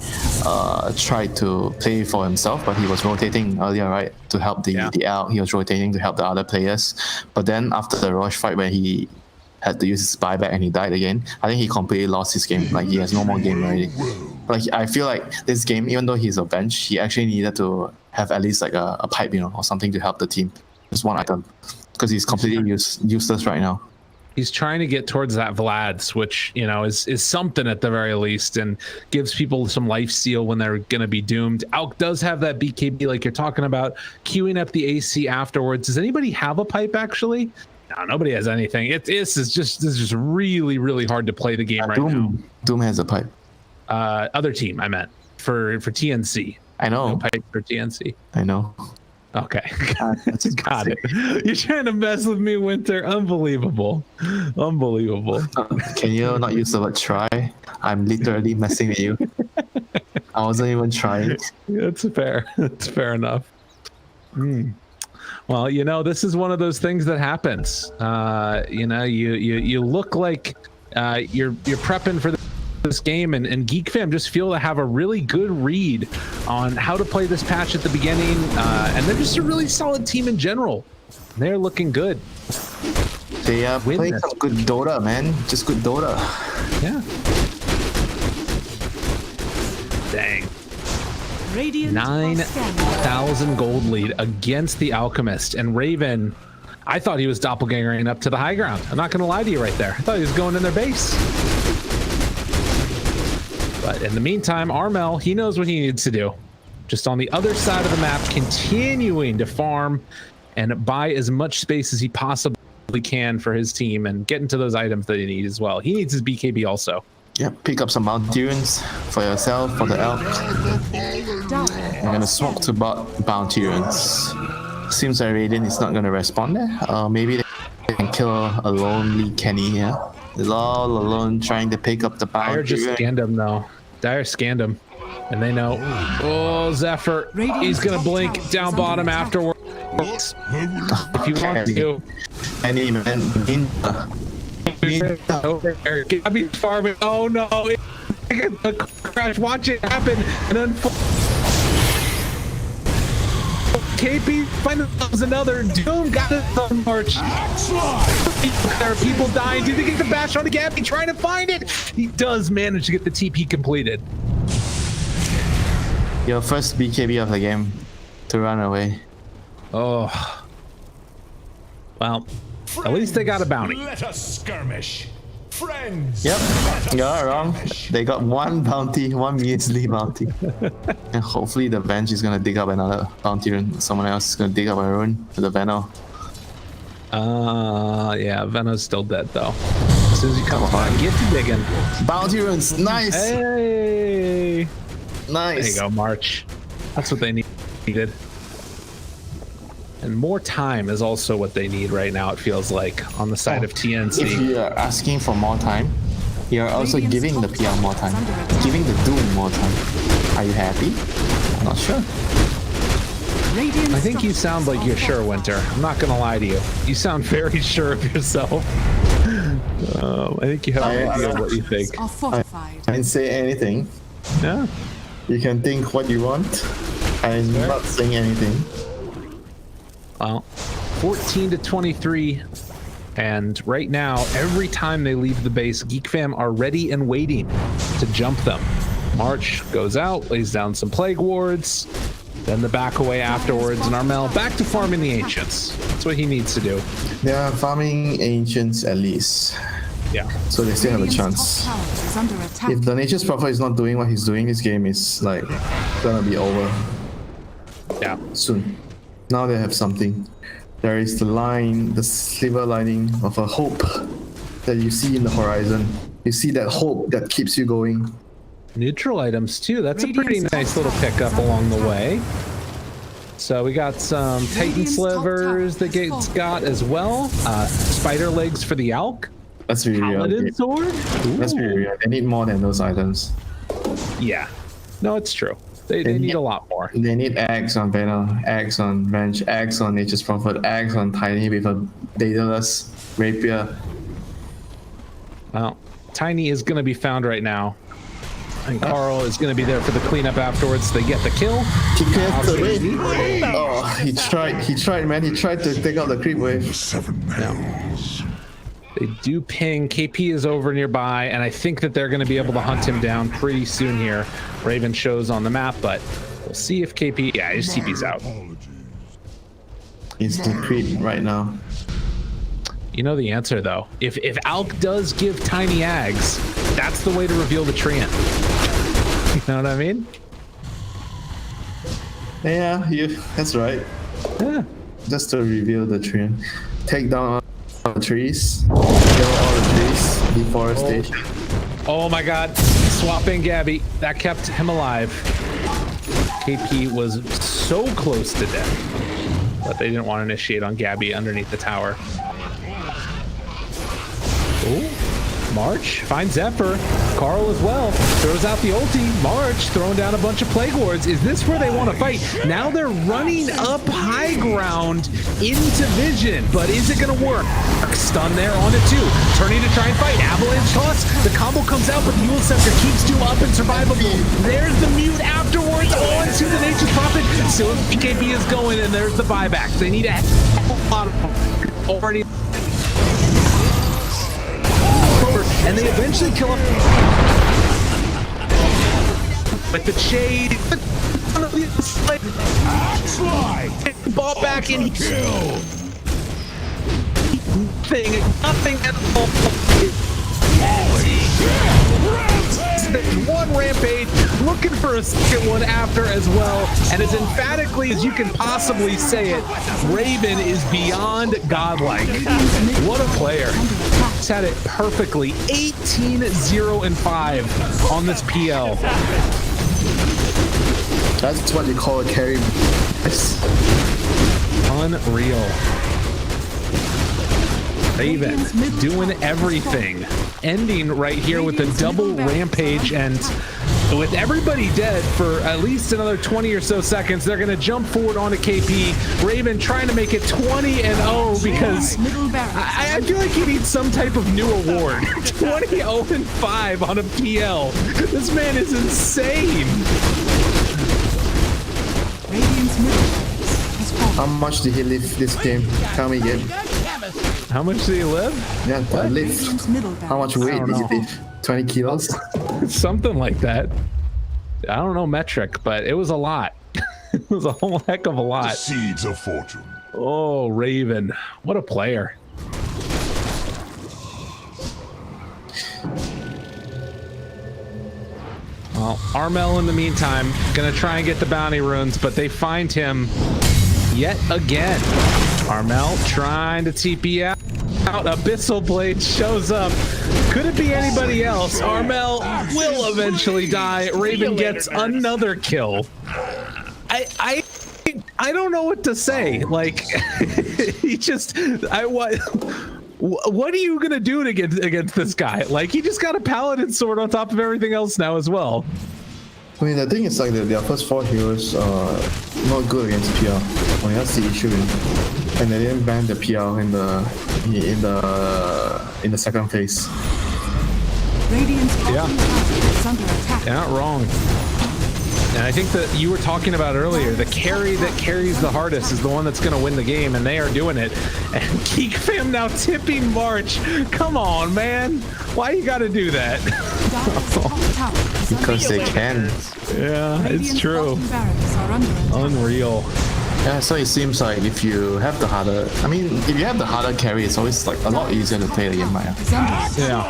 try to play for himself, but he was rotating earlier, right, to help the Elk. He was rotating to help the other players. But then after the Roche fight where he had to use his buyback and he died again, I think he completely lost his game. Like, he has no more game already. Like, I feel like this game, even though he's a bench, he actually needed to have at least like a pipe, you know, or something to help the team. Just 1 item. Because he's completely useless right now. He's trying to get towards that Vlad's, which, you know, is something at the very least, and gives people some life steal when they're going to be doomed. Alk does have that BKB like you're talking about, queuing up the AC afterwards. Does anybody have a pipe, actually? No, nobody has anything. This is just really, really hard to play the game right now. Doom has a pipe. Other team, I meant, for TNC. I know. No pipe for TNC. I know. Okay. Got it. You're trying to mess with me, Winter. Unbelievable. Unbelievable. Can you not use the word try? I'm literally messing with you. I wasn't even trying. It's fair. It's fair enough. Well, you know, this is one of those things that happens. You know, you look like you're prepping for this game, and Geek Fam just feel to have a really good read on how to play this patch at the beginning, and they're just a really solid team in general. They're looking good. They are playing some good Dota, man. Just good Dota. Yeah. Dang. 9,000 gold lead against the Alchemist, and Raven, I thought he was doppelgangering up to the high ground. I'm not going to lie to you right there. I thought he was going in their base. But in the meantime, Armel, he knows what he needs to do. Just on the other side of the map, continuing to farm and buy as much space as he possibly can for his team and get into those items that he needs as well. He needs his BKB also. Yep, pick up some bounty runes for yourself, for the elk. I'm gonna smoke to bounty runes. Seems like Raiden is not gonna respond there. Maybe they can kill a lonely Kenny here. He's all alone trying to pick up the bounty. Dire just scanned him though. Dire scanned him, and they know. Oh, Zephyr, he's gonna blink down bottom afterwards if you want to. Any man, Gabby's farming. Oh no! A crash. Watch it happen and unfold. KP finally themselves another. Doom got it on March. There are people dying. Do they get the bash on the Gabby? Trying to find it. He does manage to get the TP completed. Your first BKB of the game to run away. Oh. Well, at least they got a bounty. Let us skirmish. Friends. Yep, you're not wrong. They got one bounty, one measly bounty. And hopefully the Venge is gonna dig up another bounty rune. Someone else is gonna dig up a rune for the Veno. Yeah, Veno's still dead though. As soon as you come on, get to digging. Bounty runes, nice. Hey, nice. There you go, March. That's what they needed. And more time is also what they need right now, it feels like, on the side of TNC. If you are asking for more time, you're also giving the PR more time. Giving the Doom more time. Are you happy? I'm not sure. I think you sound like you're sure, Winter. I'm not going to lie to you. You sound very sure of yourself. I think you have an idea of what you think. I didn't say anything. Yeah. You can think what you want. I'm not saying anything. Well, 14 to 23, and right now, every time they leave the base, Geek Fam are ready and waiting to jump them. March goes out, lays down some Plague Wards, then the back away afterwards, and Armel back to farming the Ancients. That's what he needs to do. They are farming Ancients at least. Yeah. So they still have a chance. If the Nature's Prophet is not doing what he's doing, this game is like gonna be over. Yeah. Soon. Now they have something. There is the line, the silver lining of a hope that you see in the horizon. You see that hope that keeps you going. Neutral items too. That's a pretty nice little pickup along the way. So we got some Titan slivers that gets got as well. Spider legs for the Alk. Let's be real. Paladin sword. Let's be real. They need more than those items. Yeah. No, it's true. They need a lot more. They need Axe on Venom, Axe on Venge, Axe on Nature's Prophet, Axe on Tiny with a Daedalus, Rapier. Well, Tiny is going to be found right now. And Carl is going to be there for the cleanup afterwards. They get the kill. He clears the wave. Oh, he tried, man. He tried to take out the creep wave. No. They do ping. KP is over nearby, and I think that they're going to be able to hunt him down pretty soon here. Raven shows on the map, but we'll see if KP... Yeah, his TP's out. He's the creep right now. You know the answer though. If Alk does give Tiny Ags, that's the way to reveal the Treant. You know what I mean? Yeah, that's right. Yeah. Just to reveal the Treant. Take down all the trees. Kill all the trees. Deforestation. Oh my god. Swapping Gabby. That kept him alive. KP was so close to death, but they didn't want to initiate on Gabby underneath the tower. Ooh. March finds Zephyr. Carl as well. Throws out the ulti. March throwing down a bunch of Plague Wards. Is this where they want to fight? Now they're running up high ground into vision, but is it going to work? Stun there on it too. Turning to try and fight. Avalanche toss. The combo comes out, but the Mule Scepter keeps Doom up and survivable. There's the mute afterwards onto the Nature's Prophet. Still BKB is going, and there's the buyback. They need a lot of them. Already. And they eventually kill him with the shade. Ball back in. Nothing at all. There's one Rampage looking for a second one after as well, and as emphatically as you can possibly say it, Raven is beyond godlike. What a player. He's had it perfectly. 18-0-5 on this PL. That's what you call a carry. Unreal. Raven doing everything. Ending right here with a double Rampage, and with everybody dead for at least another 20 or so seconds, they're going to jump forward onto KP. Raven trying to make it 20-0 because I feel like he needs some type of new award. 20-0-5 on a PL. This man is insane. How much did he live this game? Tell me again. How much did he live? Yeah, lift. How much weight did he lift? 20 kilos? Something like that. I don't know metric, but it was a lot. It was a whole heck of a lot. The seeds of fortune. Oh, Raven. What a player. Well, Armel in the meantime, gonna try and get the bounty runes, but they find him yet again. Armel trying to TP out. Abyssal Blade shows up. Could it be anybody else? Armel will eventually die. Raven gets another kill. I don't know what to say. Like, he just, what are you gonna do against this guy? Like, he just got a paladin sword on top of everything else now as well. I mean, the thing is like their first 4 heroes are not good against PL. I mean, that's the issue. And they didn't ban the PL in the second phase. Yeah, you're not wrong. And I think that you were talking about earlier, the carry that carries the hardest is the one that's going to win the game, and they are doing it. And Geek Fam now tipping March. Come on, man. Why you got to do that? Because they can. Yeah, it's true. Unreal. Yeah, so it seems like if you have the harder, I mean, if you have the harder carry, it's always like a lot easier to play the game, Maya. Yeah.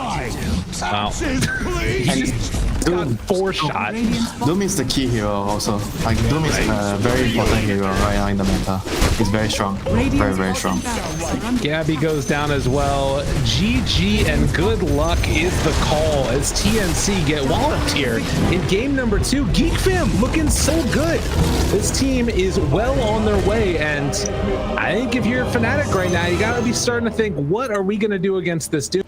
Wow. And Doom 4-shot. Doom is the key hero also. Like, Doom is a very important hero right now in the meta. He's very strong. Very, very strong. Gabby goes down as well. GG and good luck is the call as TNC get walloped here in game number 2. Geek Fam looking so good. This team is well on their way, and I think if you're Fnatic right now, you gotta be starting to think, what are we gonna do against this Doom?